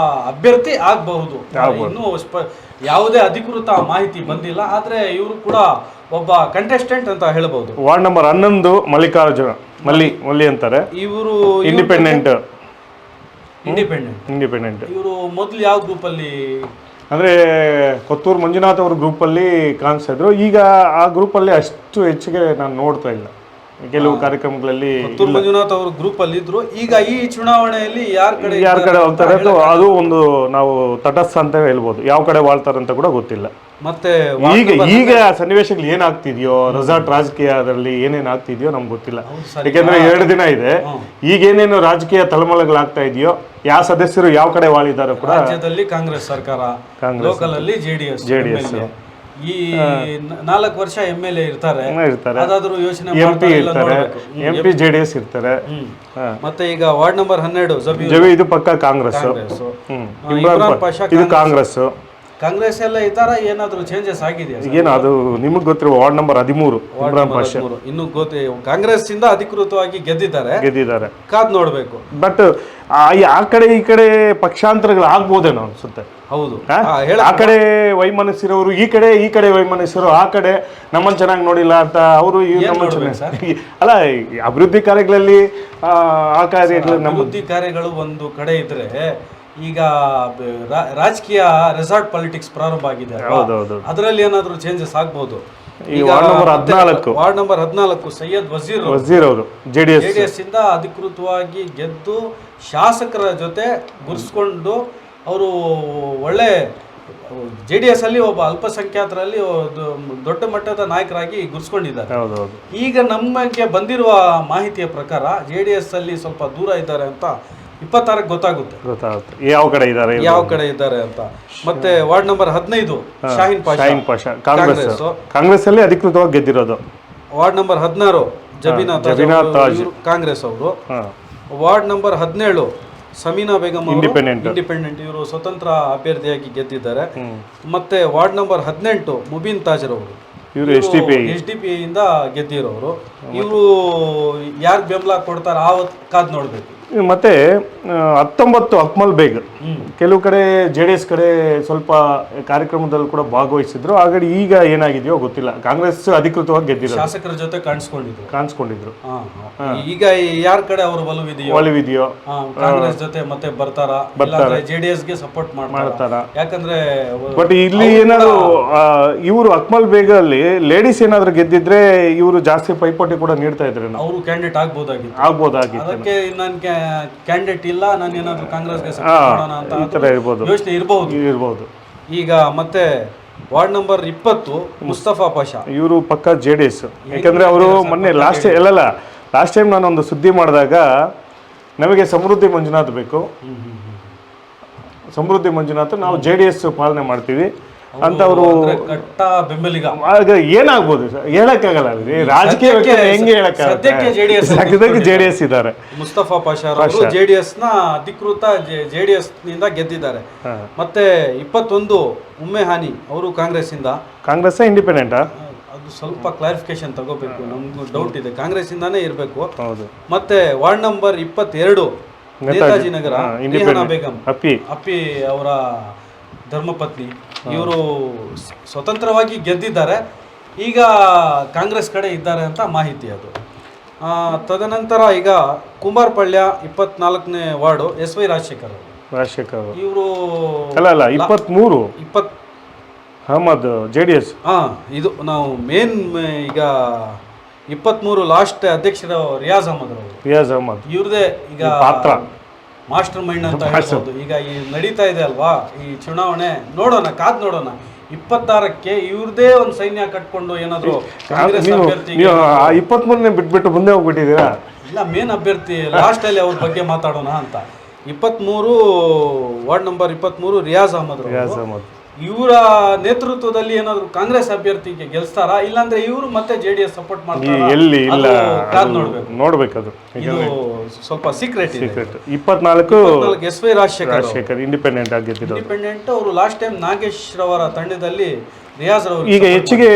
ಅಭ್ಯರ್ಥಿ ಆಗಬಹುದು. ಇನ್ನೂ ಯಾವುದೇ ಅಧಿಕೃತ ಮಾಹಿತಿ ಬಂದಿಲ್ಲ, ಆದ್ರೆ ಇವರು ಕೂಡ ಒಬ್ಬ ಕಂಟೆಸ್ಟೆಂಟ್ ಅಂತ ಹೇಳಬಹುದು. ವಾರ್ಡ್ ನಂಬರ್ 11 ಮಲ್ಲಿಕಾರ್ಜುನ ಮಲ್ಲಿ ಅಂತಾರೆ. ಇವರು ಇಂಡಿಪೆಂಡೆಂಟ್. ಇವರು ಮೊದಲು ಯಾವ ಗ್ರೂಪ್ ಅಲ್ಲಿ ಅಂದ್ರೆ ಕೊತ್ತೂರು ಮಂಜುನಾಥ್ ಅವ್ರ ಗ್ರೂಪ್ ಅಲ್ಲಿ ಕಾಣಿಸ್ತಾ ಇದ್ರು. ಈಗ ಆ ಗ್ರೂಪ್ ಅಲ್ಲಿ ಅಷ್ಟು ಹೆಚ್ಚಿಗೆ ನಾನು ನೋಡ್ತಾ ಇಲ್ಲ. ಕೆಲವು ಕಾರ್ಯಕ್ರಮಗಳಲ್ಲಿ ಕೊತ್ತೂರು ಮಂಜುನಾಥ್ ಅವರು ಗ್ರೂಪ್ ಅಲ್ಲಿ ಇದ್ರು. ಈಗ ಈ ಚುನಾವಣೆಯಲ್ಲಿ ಯಾರ ಕಡೆ ಹೋಗ್ತಾರೆ ಅದು ಒಂದು ನಾವು ತಟಸ್ಥ ಅಂತ ಹೇಳ್ಬೋದು. ಯಾವ ಕಡೆ ವಾಳ್ತಾರೆ ಅಂತ ಕೂಡ ಗೊತ್ತಿಲ್ಲ. ಮತ್ತೆ ಈಗ ಸನ್ನಿವೇಶಗಳು ಏನಾಗ್ತಿದ್ಯೋ, ರೆಸಾರ್ಟ್ ರಾಜಕೀಯದಲ್ಲಿ ಏನೇನ್ ಆಗ್ತಿದ್ಯೋ ನಮ್ಗೆ ಗೊತ್ತಿಲ್ಲ. ಯಾಕೆಂದ್ರೆ 2 ದಿನ ಇದೆ. ಈಗ ಏನೇನು ರಾಜಕೀಯ ತಳಮಳಗಳಾಗ್ತಾ ಇದೆಯೋ, ಯಾವ ಸದಸ್ಯರು ಯಾವ ಕಡೆ ವಾಳಿದಾರೋ ಕೂಡ. ರಾಜ್ಯದಲ್ಲಿ ಕಾಂಗ್ರೆಸ್ ಸರ್ಕಾರ, ಲೋಕಲ್ ಅಲ್ಲಿ JDS. ಈ 4 ವರ್ಷ MLA ಇರ್ತಾರೆ. ಅದಾದ್ರೂ ಯೋಚನೆ MP JDS ಇರ್ತಾರೆ. ಮತ್ತೆ ಈಗ ವಾರ್ಡ್ ನಂಬರ್ 12 ಜಬಿ ಇದು ಪಕ್ಕ ಕಾಂಗ್ರೆಸ್. ಇಮ್ರಾನ್ ಪಾಷಾ ಇದು ಕಾಂಗ್ರೆಸ್ ಎಲ್ಲ ಇದ್ದಾರ. ಏನಾದ್ರೂ ಚೇಂಜಸ್ ಆಗಿದೆಯಾ? ಏನು ಅದು ನಿಮಗೆ ಗೊತ್ತಿರೋ ವಾರ್ಡ್ ನಂಬರ್ 13 ಇಮ್ರಾನ್ ಪಾಷಾ ಇನ್ನು ಕಾಂಗ್ರೆಸ್ ಇಂದ ಅಧಿಕೃತವಾಗಿ ಗೆದ್ದಿದ್ದಾರೆ. ಕಾದ್ ನೋಡ್ಬೇಕು. ಬಟ್ ಆ ಕಡೆ ಈ ಕಡೆ ಪಕ್ಷಾಂತರಗಳು ಆಗ್ಬೋದೇನೋ ಅನ್ಸುತ್ತೆ. ಹೌದು, ಆ ಕಡೆ ವೈಮನಸ್ಸಿರೋರು ಈ ಕಡೆ ವೈಮನಸ್ಸಿರೋ ಆ ಕಡೆ ನಮ್ಮನ್ನು ಚೆನ್ನಾಗಿ ನೋಡಿಲ್ಲ ಅಂತ ಅವರು ಅಲ್ಲ. ಅಭಿವೃದ್ಧಿ ಕಾರ್ಯಗಳಲ್ಲಿ ಅಭಿವೃದ್ಧಿ ಕಾರ್ಯಗಳು ಒಂದು ಕಡೆ ಇದ್ರೆ, ಈಗ ರಾಜಕೀಯ ರೆಸಾರ್ಟ್ ಪಾಲಿಟಿಕ್ಸ್ ಪ್ರಾರಂಭ ಆಗಿದೆ. ಅದರಲ್ಲಿ ಏನಾದ್ರೂ ಚೇಂಜಸ್ ಆಗ್ಬಹುದು. ವಾರ್ಡ್ ನಂಬರ್ 14 ಸೈಯದ್ ವಜೀರ್ ಅವರು JDS ಇಂದ ಅಧಿಕೃತವಾಗಿ ಗೆದ್ದು ಶಾಸಕರ ಜೊತೆ ಗುರ್ಸ್ಕೊಂಡು ಅವರು ಒಳ್ಳೆ JDS ಅಲ್ಲಿ ಒಬ್ಬ ಅಲ್ಪಸಂಖ್ಯಾತರಲ್ಲಿ ದೊಡ್ಡ ಮಟ್ಟದ ನಾಯಕರಾಗಿ ಗುರ್ಸ್ಕೊಂಡಿದ್ದಾರೆ. ಈಗ ನಮಗೆ ಬಂದಿರುವ ಮಾಹಿತಿಯ ಪ್ರಕಾರ JDS ಅಲ್ಲಿ ಸ್ವಲ್ಪ ದೂರ ಇದ್ದಾರೆ ಅಂತ 26ಕ್ಕೆ ಗೊತ್ತಾಗುತ್ತೆ ಯಾವ ಕಡೆ ಇದ್ದಾರೆ ಅಂತ. ಮತ್ತೆ ವಾರ್ಡ್ ನಂಬರ್ 15 ಶಾಹೀನ್ ಪಾಷಾ ಕಾಂಗ್ರೆಸ್ ಅಲ್ಲಿ ಅಧಿಕೃತವಾಗಿ ಗೆದ್ದಿರೋದು. ವಾರ್ಡ್ ನಂಬರ್ 16 ಜಬೀನಾ ತಾಜ್ ಕಾಂಗ್ರೆಸ್ ಅವರು. Ward number 17 Samina Begum independent, ಇವರು ಸ್ವತಂತ್ರ ಅಭ್ಯರ್ಥಿಯಾಗಿ ಗೆದ್ದಿದ್ದಾರೆ. ಮತ್ತೆ ವಾರ್ಡ್ ನಂಬರ್ 18 ಮುಬೀನ್ ತಾಜರ್ ಅವರು, ಇವರು SDPI ಇಂದ ಗೆದ್ದಿರೋರು. ಇವರು ಯಾರು ಬೆಂಬಲ ಕೊಡ್ತಾರೆ ಕಾದ್ ನೋಡ್ಬೇಕು. ಮತ್ತೆ 19 ಅಕ್ಮಲ್ ಬೇಗ್ ಕೆಲವು ಕಡೆ JDS ಕಡೆ ಸ್ವಲ್ಪ ಕಾರ್ಯಕ್ರಮದಲ್ಲಿ ಕೂಡ ಭಾಗವಹಿಸಿದ್ರು. ಹಾಗಾಗಿ ಈಗ ಏನಾಗಿದೆಯೋ ಗೊತ್ತಿಲ್ಲ. ಕಾಂಗ್ರೆಸ್ ಅಧಿಕೃತವಾಗಿ ಗೆದ್ದಿರೋ ಶಾಸಕರ ಜೊತೆ ಕಾಣಿಸ್ಕೊಂಡಿದ್ರು. ಈಗ ಯಾರ ಕಡೆ ಅವರು ಒಲವಿದೆಯೋ ಕಾಂಗ್ರೆಸ್ ಜೊತೆ ಮತ್ತೆ ಬರ್ತಾರಾ, JDS ಗೆ ಸಪೋರ್ಟ್ ಮಾಡ್ತಾರಾ? ಯಾಕಂದ್ರೆ ಬಟ್ ಇಲ್ಲಿ ಏನಾದ್ರು ಇವರು ಅಕ್ಮಲ್ ಬೇಗ್ ಅಲ್ಲಿ ಲೇಡೀಸ್ ಏನಾದ್ರು ಗೆದ್ದಿದ್ರೆ ಇವರು ಜಾಸ್ತಿ ಪೈಪೋಟಿ ಕೂಡ ನೀಡ್ತಾ ಇದ್ರೆ ಅವರು ಕ್ಯಾಂಡಿಡೇಟ್ ಆಗ್ಬೋದಾಗಿತ್ತು. ಅದಕ್ಕೆ ನನ್ಗೆ ಕ್ಯಾಂಡಿಡೇಟ್ ಇಲ್ಲ, ನಾನು ಏನಾದ್ರು ಕಾಂಗ್ರೆಸ್ಗೆ ಸಪೋರ್ಟ್ ಮಾಡೋಣ ಅಂತ ಯೋಚನೆ ಇರಬಹುದು. ಈಗ ಮತ್ತೆ ವಾರ್ಡ್ ನಂಬರ್ 20 ಮುಸ್ತಫಾ ಪಾಷಾ, ಇವರು ಪಕ್ಕ JDS. ಯಾಕಂದ್ರೆ ಅವರು ಮೊನ್ನೆ ಲಾಸ್ಟ್ ಟೈಮ್ ನಾನೊಂದು ಸುದ್ದಿ ಮಾಡಿದಾಗ ನಮಗೆ ಸಮೃದ್ಧಿ ಮಂಜುನಾಥ್ ಬೇಕು, ಸಮೃದ್ಧಿ ಮಂಜುನಾಥ್ ನಾವು JDS ಪಾಲನೆ ಮಾಡ್ತೀವಿ ಅಂತ ಅವರು ಬೆಂಬಲಿಗ. ಏನಾಗ್ಬೋದು ಹೇಳಕ್ಕಾಗಲ್ಲ. ರಾಜಕೀಯ ಹೆಂಗೆ ಹೇಳಕ್ಕಾಗಲ್ಲ. JDS ಇದ್ದಾರೆ. ಮುಸ್ತಫಾ ಪಾಷಾ ಅವರು JDS ನ ಅಧಿಕೃತ JDS ನಿಂದ ಗೆದ್ದಿದ್ದಾರೆ. ಮತ್ತೆ 21 ಉಮ್ಮೆ ಹಾನಿ ಅವರು ಕಾಂಗ್ರೆಸ್ ಇಂಡಿಪೆಂಡೆಂಟ್. ಅದು ಸ್ವಲ್ಪ ಕ್ಲಾರಿಫಿಕೇಶನ್ ತಗೋಬೇಕು, ನಮ್ಗೂ ಡೌಟ್ ಇದೆ. ಕಾಂಗ್ರೆಸ್ ಇಂದಾನೇ ಇರಬೇಕು. ಮತ್ತೆ ವಾರ್ಡ್ ನಂಬರ್ 22 ನೇತಾಜಿ ನಗರ ಬೇಗಂ ಅಪ್ಪಿ ಅವರ ಧರ್ಮಪತ್ನಿ ಇವರು ಸ್ವತಂತ್ರವಾಗಿ ಗೆದ್ದಿದ್ದಾರೆ, ಈಗ ಕಾಂಗ್ರೆಸ್ ಕಡೆ ಇದ್ದಾರೆ ಅಂತ ಮಾಹಿತಿ ಅದು. ತದನಂತರ ಈಗ ಕುಂಬಾರಪಳ್ಯ 24ನೇ ವಾರ್ಡು SY ರಾಜಶೇಖರ್ ಇವರು ಅಲ್ಲ 23 ಅಹಮದ್ JDS. ಇದು ನಾವು ಮೇನ್ ಈಗ 23 ಲಾಸ್ಟ್ ಅಧ್ಯಕ್ಷರು ರಿಯಾಜ್ ಅಹಮದ್ ಇವ್ರದೇ ಈಗ ಪಾತ್ರ ಮಾಸ್ಟರ್ ಮೈಂಡ್ ಅಂತ ಹೇಳ್ಬೋದು. ಈಗ ಈ ನಡೀತಾ ಇದೆ ಅಲ್ವಾ ಈ ಚುನಾವಣೆ, ನೋಡೋಣ ಕಾದ್ ನೋಡೋಣ 26ಕ್ಕೆ ಇವ್ರದೇ ಒಂದು ಸೈನ್ಯ ಕಟ್ಕೊಂಡು ಏನಾದ್ರು ಕಾಂಗ್ರೆಸ್ ಅಭ್ಯರ್ಥಿ 23ನೇ ಬಿಟ್ಬಿಟ್ಟು ಮುಂದೆ ಹೋಗ್ಬಿಟ್ಟಿದ್ದೀರಾ? ಇಲ್ಲ, ಮೇನ್ ಅಭ್ಯರ್ಥಿ ಲಾಸ್ಟ್ ಅಲ್ಲಿ ಅವ್ರ ಬಗ್ಗೆ ಮಾತಾಡೋಣ ಅಂತ. 23 ವಾರ್ಡ್ ನಂಬರ್ 23 ರಿಯಾಜ್ ಅಹಮದ್ ಇವರ ನೇತೃತ್ವದಲ್ಲಿ ಏನಾದ್ರು ಕಾಂಗ್ರೆಸ್ ಅಭ್ಯರ್ಥಿಗೆ ಗೆಲ್ಸ್ತಾರಾ, ಇಲ್ಲಾಂದ್ರೆ ಇವರು ಮತ್ತೆ JDS ಸಪೋರ್ಟ್ ಮಾಡ್ತಾರಾ? ಎಲ್ಲಿ ಇಲ್ಲ ನೋಡ್ಬೇಕದು. ಇದು ಸ್ವಲ್ಪ ಸೀಕ್ರೆಟ್ 24 SY ರಾಜಶೇಖರ್ ಇಂಡಿಪೆಂಡೆಂಟ್ ಆಗಿದ್ರು. ಇಂಡಿಪೆಂಡೆಂಟ್ ಅವರು ಲಾಸ್ಟ್ ಟೈಮ್ ನಾಗೇಶ್ ರವರ ತಂಡದಲ್ಲಿ ರಿಯಾಜ್ ಅವರು ಈಗ ಹೆಚ್ಚಿಗೆ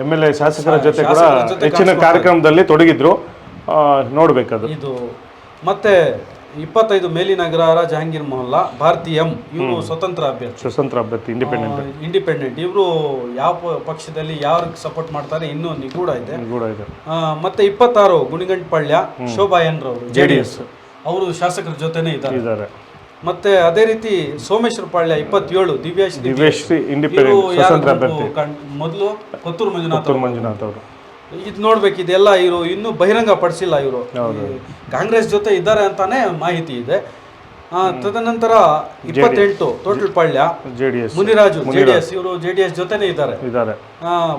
MLA ಶಾಸಕರ ಜೊತೆ ಕೂಡ ಹೆಚ್ಚಿನ ಕಾರ್ಯಕ್ರಮದಲ್ಲಿ ತೊಡಗಿದ್ರು, ನೋಡ್ಬೇಕದು. ಇದು ಮತ್ತೆ 25 ಮೇಲಿನಗರ ಜಹಾಂಗೀರ್ ಮೊಹಲ್ಲಾ ಭಾರತಿ M ಇವರು ಸ್ವತಂತ್ರ ಅಭ್ಯರ್ಥಿ ಇಂಡಿಪೆಂಡೆಂಟ್. ಇವರು ಯಾವ ಪಕ್ಷದಲ್ಲಿ ಯಾರಿಗೆ ಸಪೋರ್ಟ್ ಮಾಡ್ತಾರೆ ಇನ್ನೂ ನಿಗೂಢ ಇದೆ. ಮತ್ತೆ 26 ಗುಣಿಗಂಟಪಾಳ್ಯ ಶೋಭಾ ಎನ್ ರವರು JDS ಅವರು ಶಾಸಕರ ಜೊತೆನೇ ಇದ್ದಾರೆ. ಮತ್ತೆ ಅದೇ ರೀತಿ ಸೋಮೇಶ್ವರ ಪಾಳ್ಯ 27 ದಿವ್ಯಾಶ್ರೀ ಮೊದಲು ಕೊತ್ತೂರು ಮಂಜುನಾಥ್ ಅವರು. ಇದು ನೋಡ್ಬೇಕು, ಇದೆಲ್ಲ ಇವರು ಇನ್ನೂ ಬಹಿರಂಗ ಪಡಿಸಿಲ್ಲ. ಇವರು ಕಾಂಗ್ರೆಸ್ ಜೊತೆ ಇದ್ದಾರೆ ಅಂತಾನೆ ಮಾಹಿತಿ ಇದೆ. ತದನಂತರ 28 ತೋಟಲ್ಪಾಳ್ಯ ಮುನಿರಾಜು JDS ಇವರು JDS ಜೊತೆನೇ ಇದ್ದಾರೆ.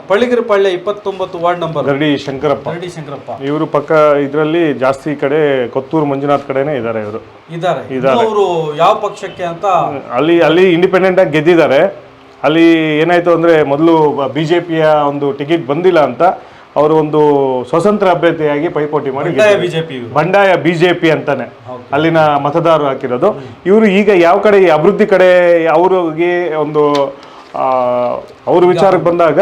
ಪಳ್ಳಿಗಿರಿ ಪಾಳ್ಯ 29 ವಾರ್ಡ್ ನಂಬರ್ ಗರಡಿ ಶಂಕರಪ್ಪ ಇವರು ಪಕ್ಕ ಇದರಲ್ಲಿ ಜಾಸ್ತಿ ಕಡೆ ಕೊತ್ತೂರು ಮಂಜುನಾಥ್ ಕಡೆನೇ ಇದ್ದಾರೆ. ಅವರು ಯಾವ ಪಕ್ಷಕ್ಕೆ ಅಂತ ಅಲ್ಲಿ ಇಂಡಿಪೆಂಡೆಂಟ್ ಆಗಿ ಗೆದ್ದಿದ್ದಾರೆ. ಅಲ್ಲಿ ಏನಾಯ್ತು ಅಂದ್ರೆ ಮೊದಲು BJPಯ ಒಂದು ಟಿಕೆಟ್ ಬಂದಿಲ್ಲ ಅಂತ ಅವರು ಒಂದು ಸ್ವತಂತ್ರ ಅಭ್ಯರ್ಥಿಯಾಗಿ ಪೈಪೋಟಿ ಮಾಡಿ ಬಂಡಾಯ BJP ಅಂತಾನೆ ಅಲ್ಲಿನ ಮತದಾರರು ಹಾಕಿರೋದು. ಇವರು ಈಗ ಯಾವ ಕಡೆ ಅಭಿವೃದ್ಧಿ ಕಡೆ ಅವ್ರಿಗೆ ಒಂದು ಅವ್ರ ವಿಚಾರಕ್ಕೆ ಬಂದಾಗ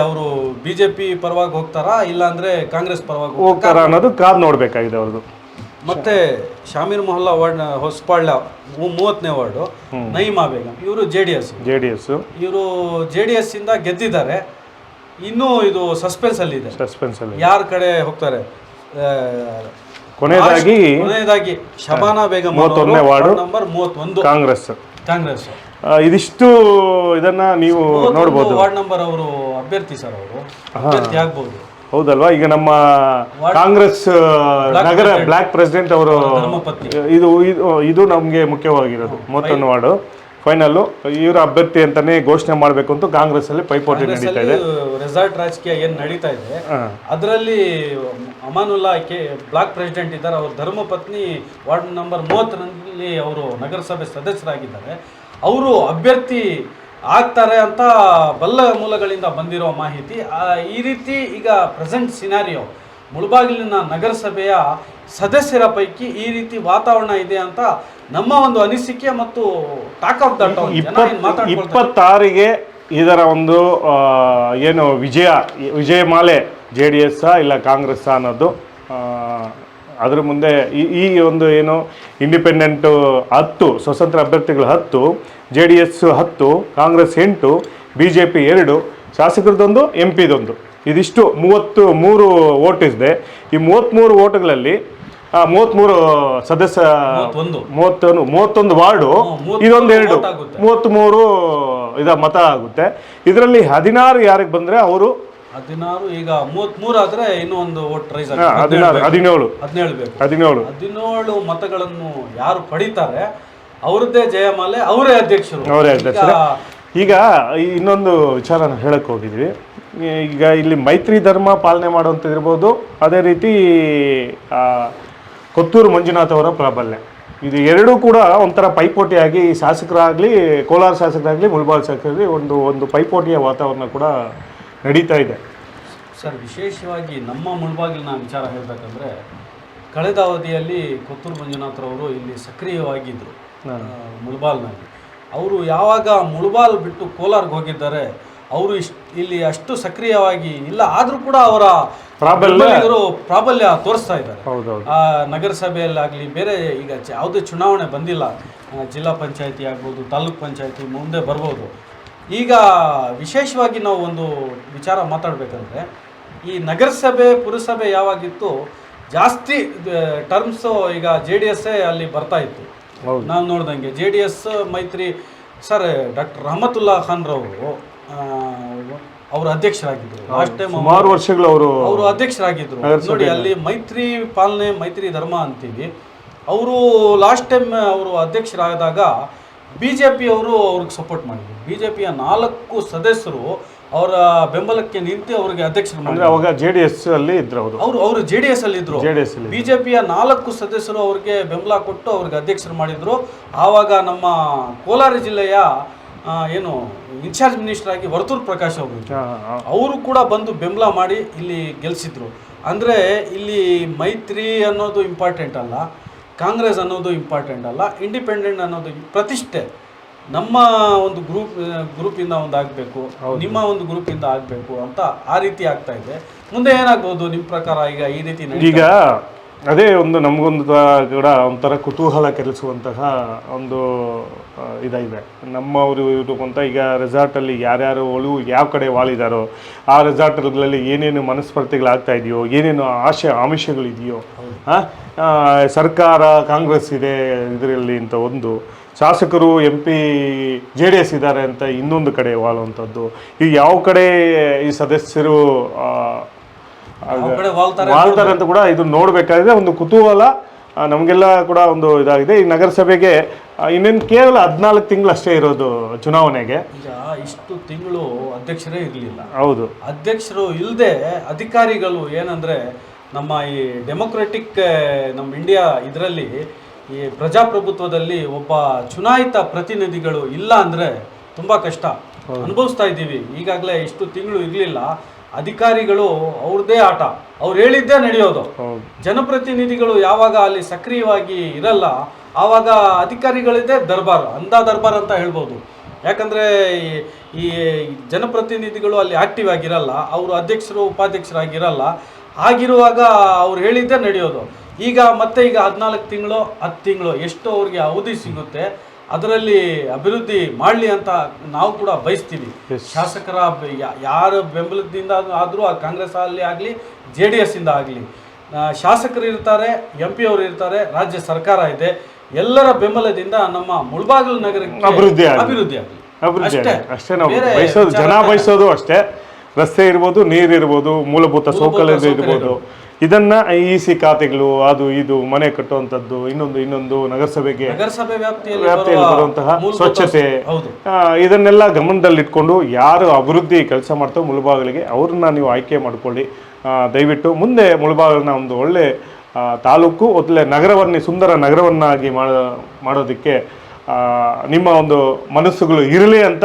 ಅವರು BJP ಪರವಾಗಿ ಹೋಗ್ತಾರಾ ಇಲ್ಲ ಅಂದ್ರೆ ಕಾಂಗ್ರೆಸ್ ಪರವಾಗಿ ಹೋಗ್ತಾರಾ ಅನ್ನೋದು ಕಾದ್ ನೋಡ್ಬೇಕಾಗಿದೆ ಅವ್ರದ್ದು. ಮತ್ತೆ ಶಾಮೀರ್ ಮೊಹಲ್ಲಾ ವಾರ್ಡ್ ಹೊಸಪಾಳ್ಯ 30ನೇ ವಾರ್ಡು ನೈಮಾ ಬೇಗಂ ಇವರು JDS ಇವರು JDS ಇಂದ ಗೆದ್ದಿದ್ದಾರೆ. ಇನ್ನೂ ಇದು ಸಸ್ಪೆನ್ಸ್ ಅಲ್ಲಿ ಇದೆ, ಯಾರ ಕಡೆ ಹೋಗ್ತಾರೆ. ಕೊನೆಯದಾಗಿ ಶಬಾನಾ ಬೇಗಂ 31ನೇ ವಾರ್ಡ್ ನಂಬರ್ 31 ಕಾಂಗ್ರೆಸ್ ಇದಿಷ್ಟು ಇದನ್ನ ನೀವು ನೋಡಬಹುದು. ವಾರ್ಡ್ ನಂಬರ್ ಅವರು ಅಭ್ಯರ್ಥಿ ಸರ್, ಅವರು ಅಭ್ಯರ್ಥಿ ಆಗ್ಬಹುದು. ಹೌದಲ್ವಾ? ಈಗ ನಮ್ಮ ಕಾಂಗ್ರೆಸ್ ನಗರ ಬ್ಲಾಕ್ ಪ್ರೆಸಿಡೆಂಟ್ ಅವರು ಇದು ನಮ್ಗೆ ಮುಖ್ಯವಾಗಿರೋದು 31 ವಾರ್ಡ್ ಫೈನಲ್ ಇವರ ಅಭ್ಯರ್ಥಿ ಅಂತಾನೆ ಘೋಷಣೆ ಮಾಡಬೇಕು ಅಂತ ಕಾಂಗ್ರೆಸ್ ಅಲ್ಲಿ ಪೈಪೋಟಿ ನಡೀತಾ ಇದೆ. ರೆಸಾರ್ಟ್ ರಾಜಕೀಯ ಏನ್ ನಡೀತಾ ಇದೆ ಅದರಲ್ಲಿ ಅಮಾನುಲ್ಲಾ ಬ್ಲಾಕ್ ಪ್ರೆಸಿಡೆಂಟ್ ಇದ್ದಾರೆ. ಅವ್ರ ಧರ್ಮಪತ್ನಿ ವಾರ್ಡ್ ನಂಬರ್ 30ರಲ್ಲಿ ಅವರು ನಗರಸಭೆ ಸದಸ್ಯರಾಗಿದ್ದಾರೆ. ಅವರು ಅಭ್ಯರ್ಥಿ ಆಗ್ತಾರೆ ಅಂತ ಬಲ್ಲ ಮೂಲಗಳಿಂದ ಬಂದಿರೋ ಮಾಹಿತಿ. ಈ ರೀತಿ ಈಗ ಪ್ರೆಸೆಂಟ್ ಸಿನಾರಿಯೋ ಮುಳಬಾಗಿಲಿನ ನಗರಸಭೆಯ ಸದಸ್ಯರ ಪೈಕಿ ಈ ರೀತಿ ವಾತಾವರಣ ಇದೆ ಅಂತ ನಮ್ಮ ಒಂದು ಅನಿಸಿಕೆ ಮತ್ತು ಟಾಕ್ ಆಫ್ ದ ಟೌನ್. 26ಗೆ ಇದರ ಒಂದು ಏನು ವಿಜಯಮಾಲೆ JDS ಇಲ್ಲ ಕಾಂಗ್ರೆಸ್ ಅನ್ನೋದು ಅದ್ರ ಮುಂದೆ ಈ ಒಂದು ಏನು ಇಂಡಿಪೆಂಡೆಂಟ್ 10 ಸ್ವತಂತ್ರ ಅಭ್ಯರ್ಥಿಗಳು 10 JDS 10 ಕಾಂಗ್ರೆಸ್ 8 BJP 2 ಶಾಸಕರದೊಂದು MP ದೊಂದು ಇದಿಷ್ಟು 33 ವೋಟ್ ಇದೆ. ಈ 33 ವೋಟ್ಗಳಲ್ಲಿ 33 ಸದಸ್ಯ 31 ವಾರ್ಡು ಇದೊಂದು 2 33 ಮತ ಆಗುತ್ತೆ. ಇದರಲ್ಲಿ 16 ಯಾರಿಗೆ ಬಂದ್ರೆ ಅವರು 16 ಈಗ 33 ಆದ್ರೆ ಇನ್ನೂ ಒಂದು ವೋಟ್ ರೈಸ್ 17 ಮತಗಳನ್ನು ಯಾರು ಪಡಿತಾರೆ ಅವ್ರದ್ದೇ ಜಯಮಾಲೆ, ಅವರೇ ಅಧ್ಯಕ್ಷರು. ಈಗ ಇನ್ನೊಂದು ವಿಚಾರ ಹೇಳಕ್ ಹೋಗಿದ್ವಿ. ಈಗ ಇಲ್ಲಿ ಮೈತ್ರಿ ಧರ್ಮ ಪಾಲನೆ ಮಾಡುವಂಥದ್ದಿರ್ಬೋದು, ಅದೇ ರೀತಿ ಕೊತ್ತೂರು ಮಂಜುನಾಥ್ ಅವರ ಪ್ರಾಬಲ್ಯ, ಇದು ಎರಡೂ ಕೂಡ ಒಂಥರ ಪೈಪೋಟಿಯಾಗಿ ಶಾಸಕರಾಗಲಿ, ಕೋಲಾರ ಶಾಸಕರಾಗಲಿ, ಮುಳಬಾಗಿಲು ಶಾಸಕರಾಗಲಿ ಒಂದು ಪೈಪೋಟಿಯ ವಾತಾವರಣ ಕೂಡ ನಡೀತಾ ಇದೆ ಸರ್. ವಿಶೇಷವಾಗಿ ನಮ್ಮ ಮುಳಬಾಗಿಲಿನ ವಿಚಾರ ಹೇಳಬೇಕಂದ್ರೆ ಕಳೆದ ಅವಧಿಯಲ್ಲಿ ಕೊತ್ತೂರು ಮಂಜುನಾಥ್ರವರು ಇಲ್ಲಿ ಸಕ್ರಿಯವಾಗಿದ್ದರು ಮುಳಬಾಲ್ನಲ್ಲಿ. ಅವರು ಯಾವಾಗ ಮುಳಬಾಲ್ ಬಿಟ್ಟು ಕೋಲಾರ್ಗೆ ಹೋಗಿದ್ದಾರೆ ಅವರು ಇಲ್ಲಿ ಅಷ್ಟು ಸಕ್ರಿಯವಾಗಿ ಇಲ್ಲ, ಆದರೂ ಕೂಡ ಅವರ ಪ್ರಾಬಲ್ಯ ಪ್ರಾಬಲ್ಯ ತೋರಿಸ್ತಾ ಇದ್ದಾರೆ. ಹೌದೌದು. ನಗರಸಭೆಯಲ್ಲಾಗಲಿ ಬೇರೆ ಈಗ ಯಾವುದೇ ಚುನಾವಣೆ ಬಂದಿಲ್ಲ, ಜಿಲ್ಲಾ ಪಂಚಾಯತಿ ಆಗ್ಬೋದು, ತಾಲೂಕ್ ಪಂಚಾಯತಿ ಮುಂದೆ ಬರ್ಬೋದು. ಈಗ ವಿಶೇಷವಾಗಿ ನಾವು ಒಂದು ವಿಚಾರ ಮಾತಾಡಬೇಕಂದ್ರೆ, ಈ ನಗರಸಭೆ ಪುರಸಭೆ ಯಾವಾಗಿತ್ತು ಜಾಸ್ತಿ ಟರ್ಮ್ಸು ಈಗ JDS ಅಲ್ಲಿ ಬರ್ತಾ ಇತ್ತು. ನಾವು ನೋಡ್ದಂಗೆ JDS ಮೈತ್ರಿ ಸರ್ ಡಾಕ್ಟರ್ ರಹಮತುಲ್ಲಾ ಖಾನ್ ರವರು ಅವರು ಅಧ್ಯಕ್ಷರಾಗಿದ್ದರು. ಲಾಸ್ಟ್ ಟೈಮ್ ಸುಮಾರು ವರ್ಷಗಳು ಅವರು ಅಧ್ಯಕ್ಷರಾಗಿದ್ದರು. ನೋಡಿ, ಅಲ್ಲಿ ಮೈತ್ರಿ ಪಾಲನೆ, ಮೈತ್ರಿ ಧರ್ಮ ಅಂತೀವಿ. ಅವರು ಲಾಸ್ಟ್ ಟೈಮ್ ಅವರು ಅಧ್ಯಕ್ಷರಾದಾಗ BJP ಅವರು ಅವ್ರಿಗೆ ಸಪೋರ್ಟ್ ಮಾಡಿದ್ರು. BJPಯ 4 ಸದಸ್ಯರು ಅವರ ಬೆಂಬಲಕ್ಕೆ ನಿಂತು ಅವರಿಗೆ ಅಧ್ಯಕ್ಷರು ಮಾಡಿದ್ರು. ಅವಾಗ JDS ಅಲ್ಲಿ ಇದ್ರು ಅವರು JDS ಅಲ್ಲಿ ಇದ್ರು. BJPಯ 4 ಸದಸ್ಯರು ಅವ್ರಿಗೆ ಬೆಂಬಲ ಕೊಟ್ಟು ಅವ್ರಿಗೆ ಅಧ್ಯಕ್ಷರು ಮಾಡಿದ್ರು. ಆವಾಗ ನಮ್ಮ ಕೋಲಾರ ಜಿಲ್ಲೆಯ ಏನು ಇನ್ಚಾರ್ಜ್ ಮಿನಿಸ್ಟರ್ ಆಗಿ ವರ್ತೂರ್ ಪ್ರಕಾಶ್ ಅವರು ಕೂಡ ಬಂದು ಬೆಂಬಲ ಮಾಡಿ ಇಲ್ಲಿ ಗೆಲ್ಸಿದ್ರು. ಅಂದರೆ ಇಲ್ಲಿ ಮೈತ್ರಿ ಅನ್ನೋದು ಇಂಪಾರ್ಟೆಂಟ್ ಅಲ್ಲ, ಕಾಂಗ್ರೆಸ್ ಅನ್ನೋದು ಇಂಪಾರ್ಟೆಂಟ್ ಅಲ್ಲ, ಇಂಡಿಪೆಂಡೆಂಟ್ ಅನ್ನೋದು ಪ್ರತಿಷ್ಠೆ. ನಮ್ಮ ಒಂದು ಗ್ರೂಪಿಂದ ಒಂದು ಆಗಬೇಕು, ನಿಮ್ಮ ಒಂದು ಗ್ರೂಪಿಂದ ಆಗಬೇಕು ಅಂತ ಆ ರೀತಿ ಆಗ್ತಾ ಇದೆ. ಮುಂದೆ ಏನಾಗ್ಬೋದು ನಿಮ್ಮ ಪ್ರಕಾರ? ಈ ರೀತಿ ಈಗ ಅದೇ ಒಂದು ನಮಗೊಂದು ಕೂಡ ಒಂಥರ ಕುತೂಹಲ ಕೆಲಿಸುವಂತಹ ಒಂದು ಇದಾಗಿದೆ. ನಮ್ಮವರು ಇವರು ಅಂತ ಈಗ ರೆಸಾರ್ಟಲ್ಲಿ ಯಾರ್ಯಾರು ಯಾವ ಕಡೆ ವಾಲಿದಾರೋ ಆ ರೆಸಾರ್ಟ್ಗಳಲ್ಲಿ ಏನೇನು ಮನಸ್ಪರ್ಧೆಗಳಾಗ್ತಾ ಇದೆಯೋ, ಏನೇನು ಆಮಿಷಗಳಿದೆಯೋ, ಸರ್ಕಾರ ಕಾಂಗ್ರೆಸ್ ಇದೆ ಇದರಲ್ಲಿ ಅಂತ ಒಂದು, ಶಾಸಕರು MP JDS ಇದ್ದಾರೆ ಅಂತ ಇನ್ನೊಂದು ಕಡೆ ವಾಲುವಂಥದ್ದು. ಈಗ ಯಾವ ಕಡೆ ಈ ಸದಸ್ಯರು ವಾಲ್ತಾರೆ ಅಂತ ಕೂಡ ಇದು ನೋಡಬೇಕಾದ್ರೆ ಒಂದು ಕುತೂಹಲ ನಮಗೆಲ್ಲ ಕೂಡ ಒಂದು ಇದಾಗಿದೆ. ಈ ನಗರಸಭೆಗೆ ಇನ್ನೇನು ಕೇವಲ 14 ತಿಂಗಳು ಅಷ್ಟೇ ಇರೋದು ಚುನಾವಣೆಗೆ. ಈಗ ಇಷ್ಟು ತಿಂಗಳು ಅಧ್ಯಕ್ಷರೇ ಇರಲಿಲ್ಲ. ಹೌದು, ಅಧ್ಯಕ್ಷರು ಇಲ್ಲದೆ ಅಧಿಕಾರಿಗಳು ಏನಂದರೆ, ನಮ್ಮ ಈ ಡೆಮೊಕ್ರೆಟಿಕ್ ನಮ್ಮ ಇಂಡಿಯಾ ಇದರಲ್ಲಿ ಈ ಪ್ರಜಾಪ್ರಭುತ್ವದಲ್ಲಿ ಒಬ್ಬ ಚುನಾಯಿತ ಪ್ರತಿನಿಧಿಗಳು ಇಲ್ಲ ಅಂದರೆ ತುಂಬ ಕಷ್ಟ ಅನುಭವಿಸ್ತಾ ಇದ್ದೀವಿ. ಈಗಾಗಲೇ ಇಷ್ಟು ತಿಂಗಳು ಇರಲಿಲ್ಲ. ಅಧಿಕಾರಿಗಳು ಅವ್ರದ್ದೇ ಆಟ, ಅವ್ರು ಹೇಳಿದ್ದೇ ನಡೆಯೋದು. ಜನಪ್ರತಿನಿಧಿಗಳು ಯಾವಾಗ ಅಲ್ಲಿ ಸಕ್ರಿಯವಾಗಿ ಇರಲ್ಲ ಆವಾಗ ಅಧಿಕಾರಿಗಳಿದ್ದೇ ದರ್ಬಾರ್, ದರ್ಬಾರ್ ಅಂತ ಹೇಳ್ಬೋದು. ಯಾಕಂದರೆ ಈ ಜನಪ್ರತಿನಿಧಿಗಳು ಅಲ್ಲಿ ಆಕ್ಟಿವ್ ಆಗಿರಲ್ಲ, ಅವರು ಅಧ್ಯಕ್ಷರು ಉಪಾಧ್ಯಕ್ಷರಾಗಿರಲ್ಲ. ಆಗಿರುವಾಗ ಅವ್ರು ಹೇಳಿದ್ದೇ ನಡೆಯೋದು. ಈಗ 14 ತಿಂಗಳು 10 ತಿಂಗಳು ಎಷ್ಟು ಅವ್ರಿಗೆ ಅವಧಿ ಸಿಗುತ್ತೆ, ಅದರಲ್ಲಿ ಅಭಿವೃದ್ಧಿ ಮಾಡಲಿ ಅಂತ ನಾವು ಕೂಡ ಬಯಸ್ತೀವಿ. ಶಾಸಕರ ಯಾರ ಬೆಂಬಲದಿಂದ ಆದರೂ ಆ ಕಾಂಗ್ರೆಸ್ ಅಲ್ಲಿ ಆಗಲಿ JDS ಇಂದ ಆಗಲಿ ಶಾಸಕರು ಇರ್ತಾರೆ, MP ಅವರು ಇರ್ತಾರೆ, ರಾಜ್ಯ ಸರ್ಕಾರ ಇದೆ. ಎಲ್ಲರ ಬೆಂಬಲದಿಂದ ನಮ್ಮ ಮುಳಬಾಗಿಲು ನಗರಕ್ಕೆ ಅಭಿವೃದ್ಧಿ ಆಗಲಿ ಅಷ್ಟೇ. ನಾವು ಬಯಸೋದು, ಜನ ಬಯಸೋದು ಅಷ್ಟೇ. ರಸ್ತೆ ಇರ್ಬೋದು, ನೀರಿರ್ಬೋದು, ಮೂಲಭೂತ ಸೌಕರ್ಯ ಇರ್ಬೋದು, ಇದನ್ನ EC ಖಾತೆಗಳು, ಅದು ಇದು ಮನೆ ಕಟ್ಟುವಂಥದ್ದು, ಇನ್ನೊಂದು ನಗರಸಭೆ ವ್ಯಾಪ್ತಿಯಲ್ಲಿ ಬರುವಂತಹ ಸ್ವಚ್ಛತೆ, ಇದನ್ನೆಲ್ಲ ಗಮನದಲ್ಲಿಟ್ಕೊಂಡು ಯಾರು ಅಭಿವೃದ್ಧಿ ಕೆಲಸ ಮಾಡ್ತಾರೋ ಮುಳಬಾಗಿಲಿಗೆ ಅವ್ರನ್ನ ನೀವು ಆಯ್ಕೆ ಮಾಡ್ಕೊಳ್ಳಿ. ದಯವಿಟ್ಟು ಮುಂದೆ ಮುಳಬಾಗಿಲನ್ನ ಒಂದು ಒಳ್ಳೆ ತಾಲೂಕು, ಒಳ್ಳೆ ನಗರವನ್ನೇ ಸುಂದರ ನಗರವನ್ನಾಗಿ ಮಾಡೋದಕ್ಕೆ ನಿಮ್ಮ ಒಂದು ಮನಸ್ಸುಗಳು ಇರಲಿ ಅಂತ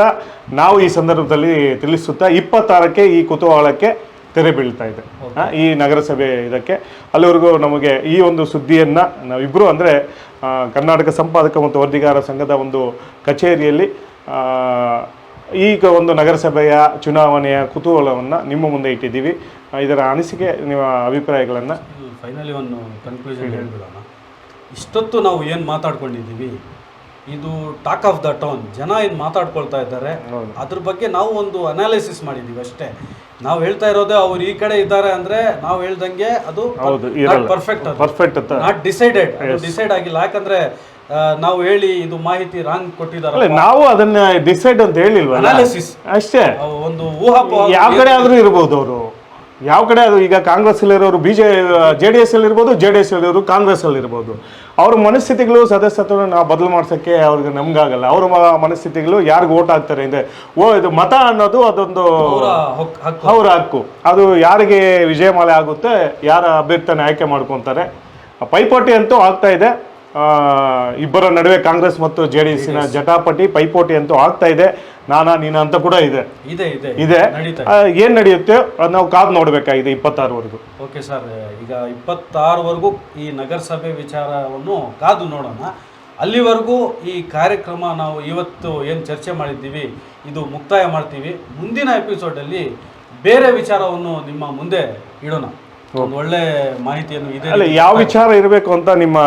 ನಾವು ಈ ಸಂದರ್ಭದಲ್ಲಿ ತಿಳಿಸುತ್ತಾ 26ಕ್ಕೆ ಈ ಕುತೂಹಲಕ್ಕೆ ತೆರೆ ಬೀಳ್ತಾ ಇದೆ ಈ ನಗರಸಭೆ ಇದಕ್ಕೆ. ಅಲ್ಲಿವರೆಗೂ ನಮಗೆ ಈ ಒಂದು ಸುದ್ದಿಯನ್ನು ನಾವಿಬ್ಬರು ಅಂದರೆ ಕರ್ನಾಟಕ ಸಂಪಾದಕ ಮತ್ತು ವರದಿಗಾರ ಸಂಘದ ಒಂದು ಕಚೇರಿಯಲ್ಲಿ ಈಗ ಒಂದು ನಗರಸಭೆಯ ಚುನಾವಣೆಯ ಕುತೂಹಲವನ್ನು ನಿಮ್ಮ ಮುಂದೆ ಇಟ್ಟಿದ್ದೀವಿ. ಇದರ ಅನಿಸಿಕೆ, ನಿಮ್ಮ ಅಭಿಪ್ರಾಯಗಳನ್ನು ಫೈನಲಿ ಒಂದು ಕನ್ಕ್ಲೂಷನ್ ಹೇಳ್ಬಿಡೋಣ. ಇಷ್ಟೊತ್ತು ನಾವು ಏನು ಮಾತಾಡ್ಕೊಂಡಿದ್ದೀವಿ ಇದು ಟಾಕ್ ಆಫ್ ದ ಟೌನ್, ಜನ ಏನು ಮಾತಾಡ್ಕೊಳ್ತಾ ಇದ್ದಾರೆ ಅದ್ರ ಬಗ್ಗೆ ನಾವು ಒಂದು ಅನಾಲಿಸಿಸ್ ಮಾಡಿದ್ದೀವಿ ಅಷ್ಟೇ. ನಾವು ಹೇಳ್ತಾ ಇರೋದೇ ಅವ್ರು ಈ ಕಡೆ ಇದ್ದಾರೆ ಅಂದ್ರೆ ನಾವು ಹೇಳ್ದಂಗೆ ಅದು ಪರ್ಫೆಕ್ಟ್ ನಾಟ್ ಡಿಸೈಡ್ ಆಗಿಲ್ಲ. ಯಾಕಂದ್ರೆ ನಾವು ಹೇಳಿ ಇದು ಮಾಹಿತಿ ರಾಂಗ್ ಕೊಟ್ಟಿದ್ದಾರೆ, ನಾವು ಅದನ್ನ ಡಿಸೈಡ್ ಅಂತ ಹೇಳಿಲ್ವ, ಅನಾಲಿಸಿಸ್ ಅಷ್ಟೇ. ಒಂದು ಊಹಾಪೋಹ ಯಾವ ಕಡೆ ಆದ್ರೂ ಇರ್ಬೋದು, ಅವರು ಯಾವ ಕಡೆ ಅದು ಈಗ ಕಾಂಗ್ರೆಸ್ ಅಲ್ಲಿರೋರು JDS ಅಲ್ಲಿ ಇರ್ಬೋದು, JDS ಅಲ್ಲಿರೋರು ಕಾಂಗ್ರೆಸ್ ಅಲ್ಲಿ ಇರ್ಬೋದು. ಅವ್ರ ಮನಸ್ಥಿತಿಗಳು ಸದಸ್ಯತ್ವನ ನಾವು ಬದಲು ಮಾಡ್ಸೋಕ್ಕೆ ಅವ್ರಿಗೆ ನಮ್ಗಾಗಲ್ಲ. ಅವ್ರ ಮನಸ್ಥಿತಿಗಳು ಯಾರಿಗೆ ಓಟ್ ಹಾಕ್ತಾರೆ ಅಂದರೆ ಇದು ಮತ ಅನ್ನೋದು ಅದೊಂದು ಅವರ ಹಕ್ಕು. ಅದು ಯಾರಿಗೆ ವಿಜಯಮಾಲೆ ಆಗುತ್ತೆ, ಯಾರ ಅಭ್ಯರ್ಥಿನ ಆಯ್ಕೆ ಮಾಡ್ಕೊತಾರೆ. ಪೈಪೋಟಿ ಅಂತೂ ಆಗ್ತಾ ಇದೆ ಇಬ್ಬರ ನಡುವೆ, ಕಾಂಗ್ರೆಸ್ ಮತ್ತು JDSನ ಜಟಾಪಟಿ ಪೈಪೋಟಿ ಅಂತೂ ಆಗ್ತಾ ಇದೆ. ನೀನಾ ಅಂತ ಕೂಡ ಇದೆ. ಏನ್ ನಡೆಯುತ್ತೆ ನಾವು ಕಾದು ನೋಡ್ಬೇಕಾಗಿದೆ 26ವರೆಗೂ. ಓಕೆ ಸರ್, ಈಗ 26ವರೆಗೂ ಈ ನಗರಸಭೆ ವಿಚಾರವನ್ನು ಕಾದು ನೋಡೋಣ. ಅಲ್ಲಿವರೆಗೂ ಈ ಕಾರ್ಯಕ್ರಮ ನಾವು ಇವತ್ತು ಏನು ಚರ್ಚೆ ಮಾಡಿದ್ದೀವಿ ಇದು ಮುಕ್ತಾಯ ಮಾಡ್ತೀವಿ. ಮುಂದಿನ ಎಪಿಸೋಡಲ್ಲಿ ಬೇರೆ ವಿಚಾರವನ್ನು ನಿಮ್ಮ ಮುಂದೆ ಇಡೋಣ. ಒಂದು ಒಳ್ಳೆ ಮಾಹಿತಿಯನ್ನು ಇದೆ. ಅಲ್ಲ, ಯಾವ ವಿಚಾರ ಇರಬೇಕು ಅಂತ ನಿಮ್ಮ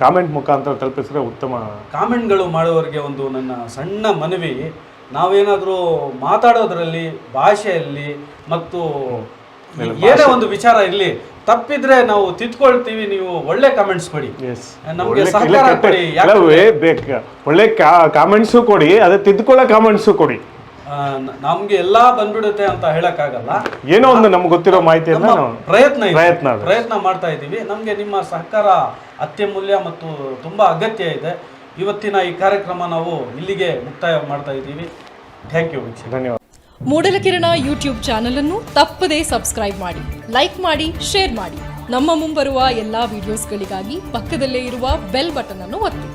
ಕಾಮೆಂಟ್ ಮುಖಾಂತರ ತಲುಪಿಸಿದ್ರೆ ಉತ್ತಮ. ಕಾಮೆಂಟ್ಗಳು ಮಾಡುವವರಿಗೆ ಒಂದು ನನ್ನ ಸಣ್ಣ ಮನವಿ, ನಾವೇನಾದರೂ ಮಾತಾಡೋದ್ರಲ್ಲಿ ಭಾಷೆಯಲ್ಲಿ ಮತ್ತು ಏನೇ ಒಂದು ವಿಚಾರ ಇರಲಿ, ತಪ್ಪಿದ್ರೆ ನಾವು ತಿದ್ಕೊಳ್ತೀವಿ. ನೀವು ಒಳ್ಳೆ ಕಾಮೆಂಟ್ಸ್ ಕೊಡಿ, ನಮಗೆ ಸಹಕಾರ ಕೊಡಿ. ಒಳ್ಳೆ ಕಾಮೆಂಟ್ಸು ಕೊಡಿ, ಅದೇ ತಿದ್ಕೊಳ್ಳೋ ಕಾಮೆಂಟ್ಸು ಕೊಡಿ. ನಮ್ಗೆ ಎಲ್ಲಾ ಬಂದ್ಬಿಡುತ್ತೆ ಅಂತ ಹೇಳಕ್ಕಾಗಲ್ಲ. ಏನೋ ಒಂದು ನಮ್ಗೆ ಗೊತ್ತಿರೋ ಮಾಹಿತಿಯನ್ನ ಪ್ರಯತ್ನ ಮಾಡ್ತಾ ಇದ್ದೀವಿ. ನಮ್ಗೆ ನಿಮ್ಮ ಸಹಕಾರ ಅತ್ಯಮೂಲ್ಯ ಮತ್ತು ತುಂಬಾ ಅಗತ್ಯ ಇದೆ. ಇವತ್ತಿನ ಈ ಕಾರ್ಯಕ್ರಮ ನಾವು ಇಲ್ಲಿಗೆ ಮುಕ್ತಾಯ ಮಾಡ್ತಾ ಇದ್ದೀವಿ. Thank you. ಧನ್ಯವಾದ. ಮೂಡಲಕಿರಣ ಯೂಟ್ಯೂಬ್ ಚಾನಲ್ ಅನ್ನು ತಪ್ಪದೇ ಸಬ್ಸ್ಕ್ರೈಬ್ ಮಾಡಿ, ಲೈಕ್ ಮಾಡಿ, ಶೇರ್ ಮಾಡಿ. ನಮ್ಮ ಮುಂಬರುವ ಎಲ್ಲಾ ವಿಡಿಯೋಸ್ಗಳಿಗಾಗಿ ಪಕ್ಕದಲ್ಲೇ ಇರುವ ಬೆಲ್ ಬಟನ್ ಅನ್ನು ಒತ್ತಿ.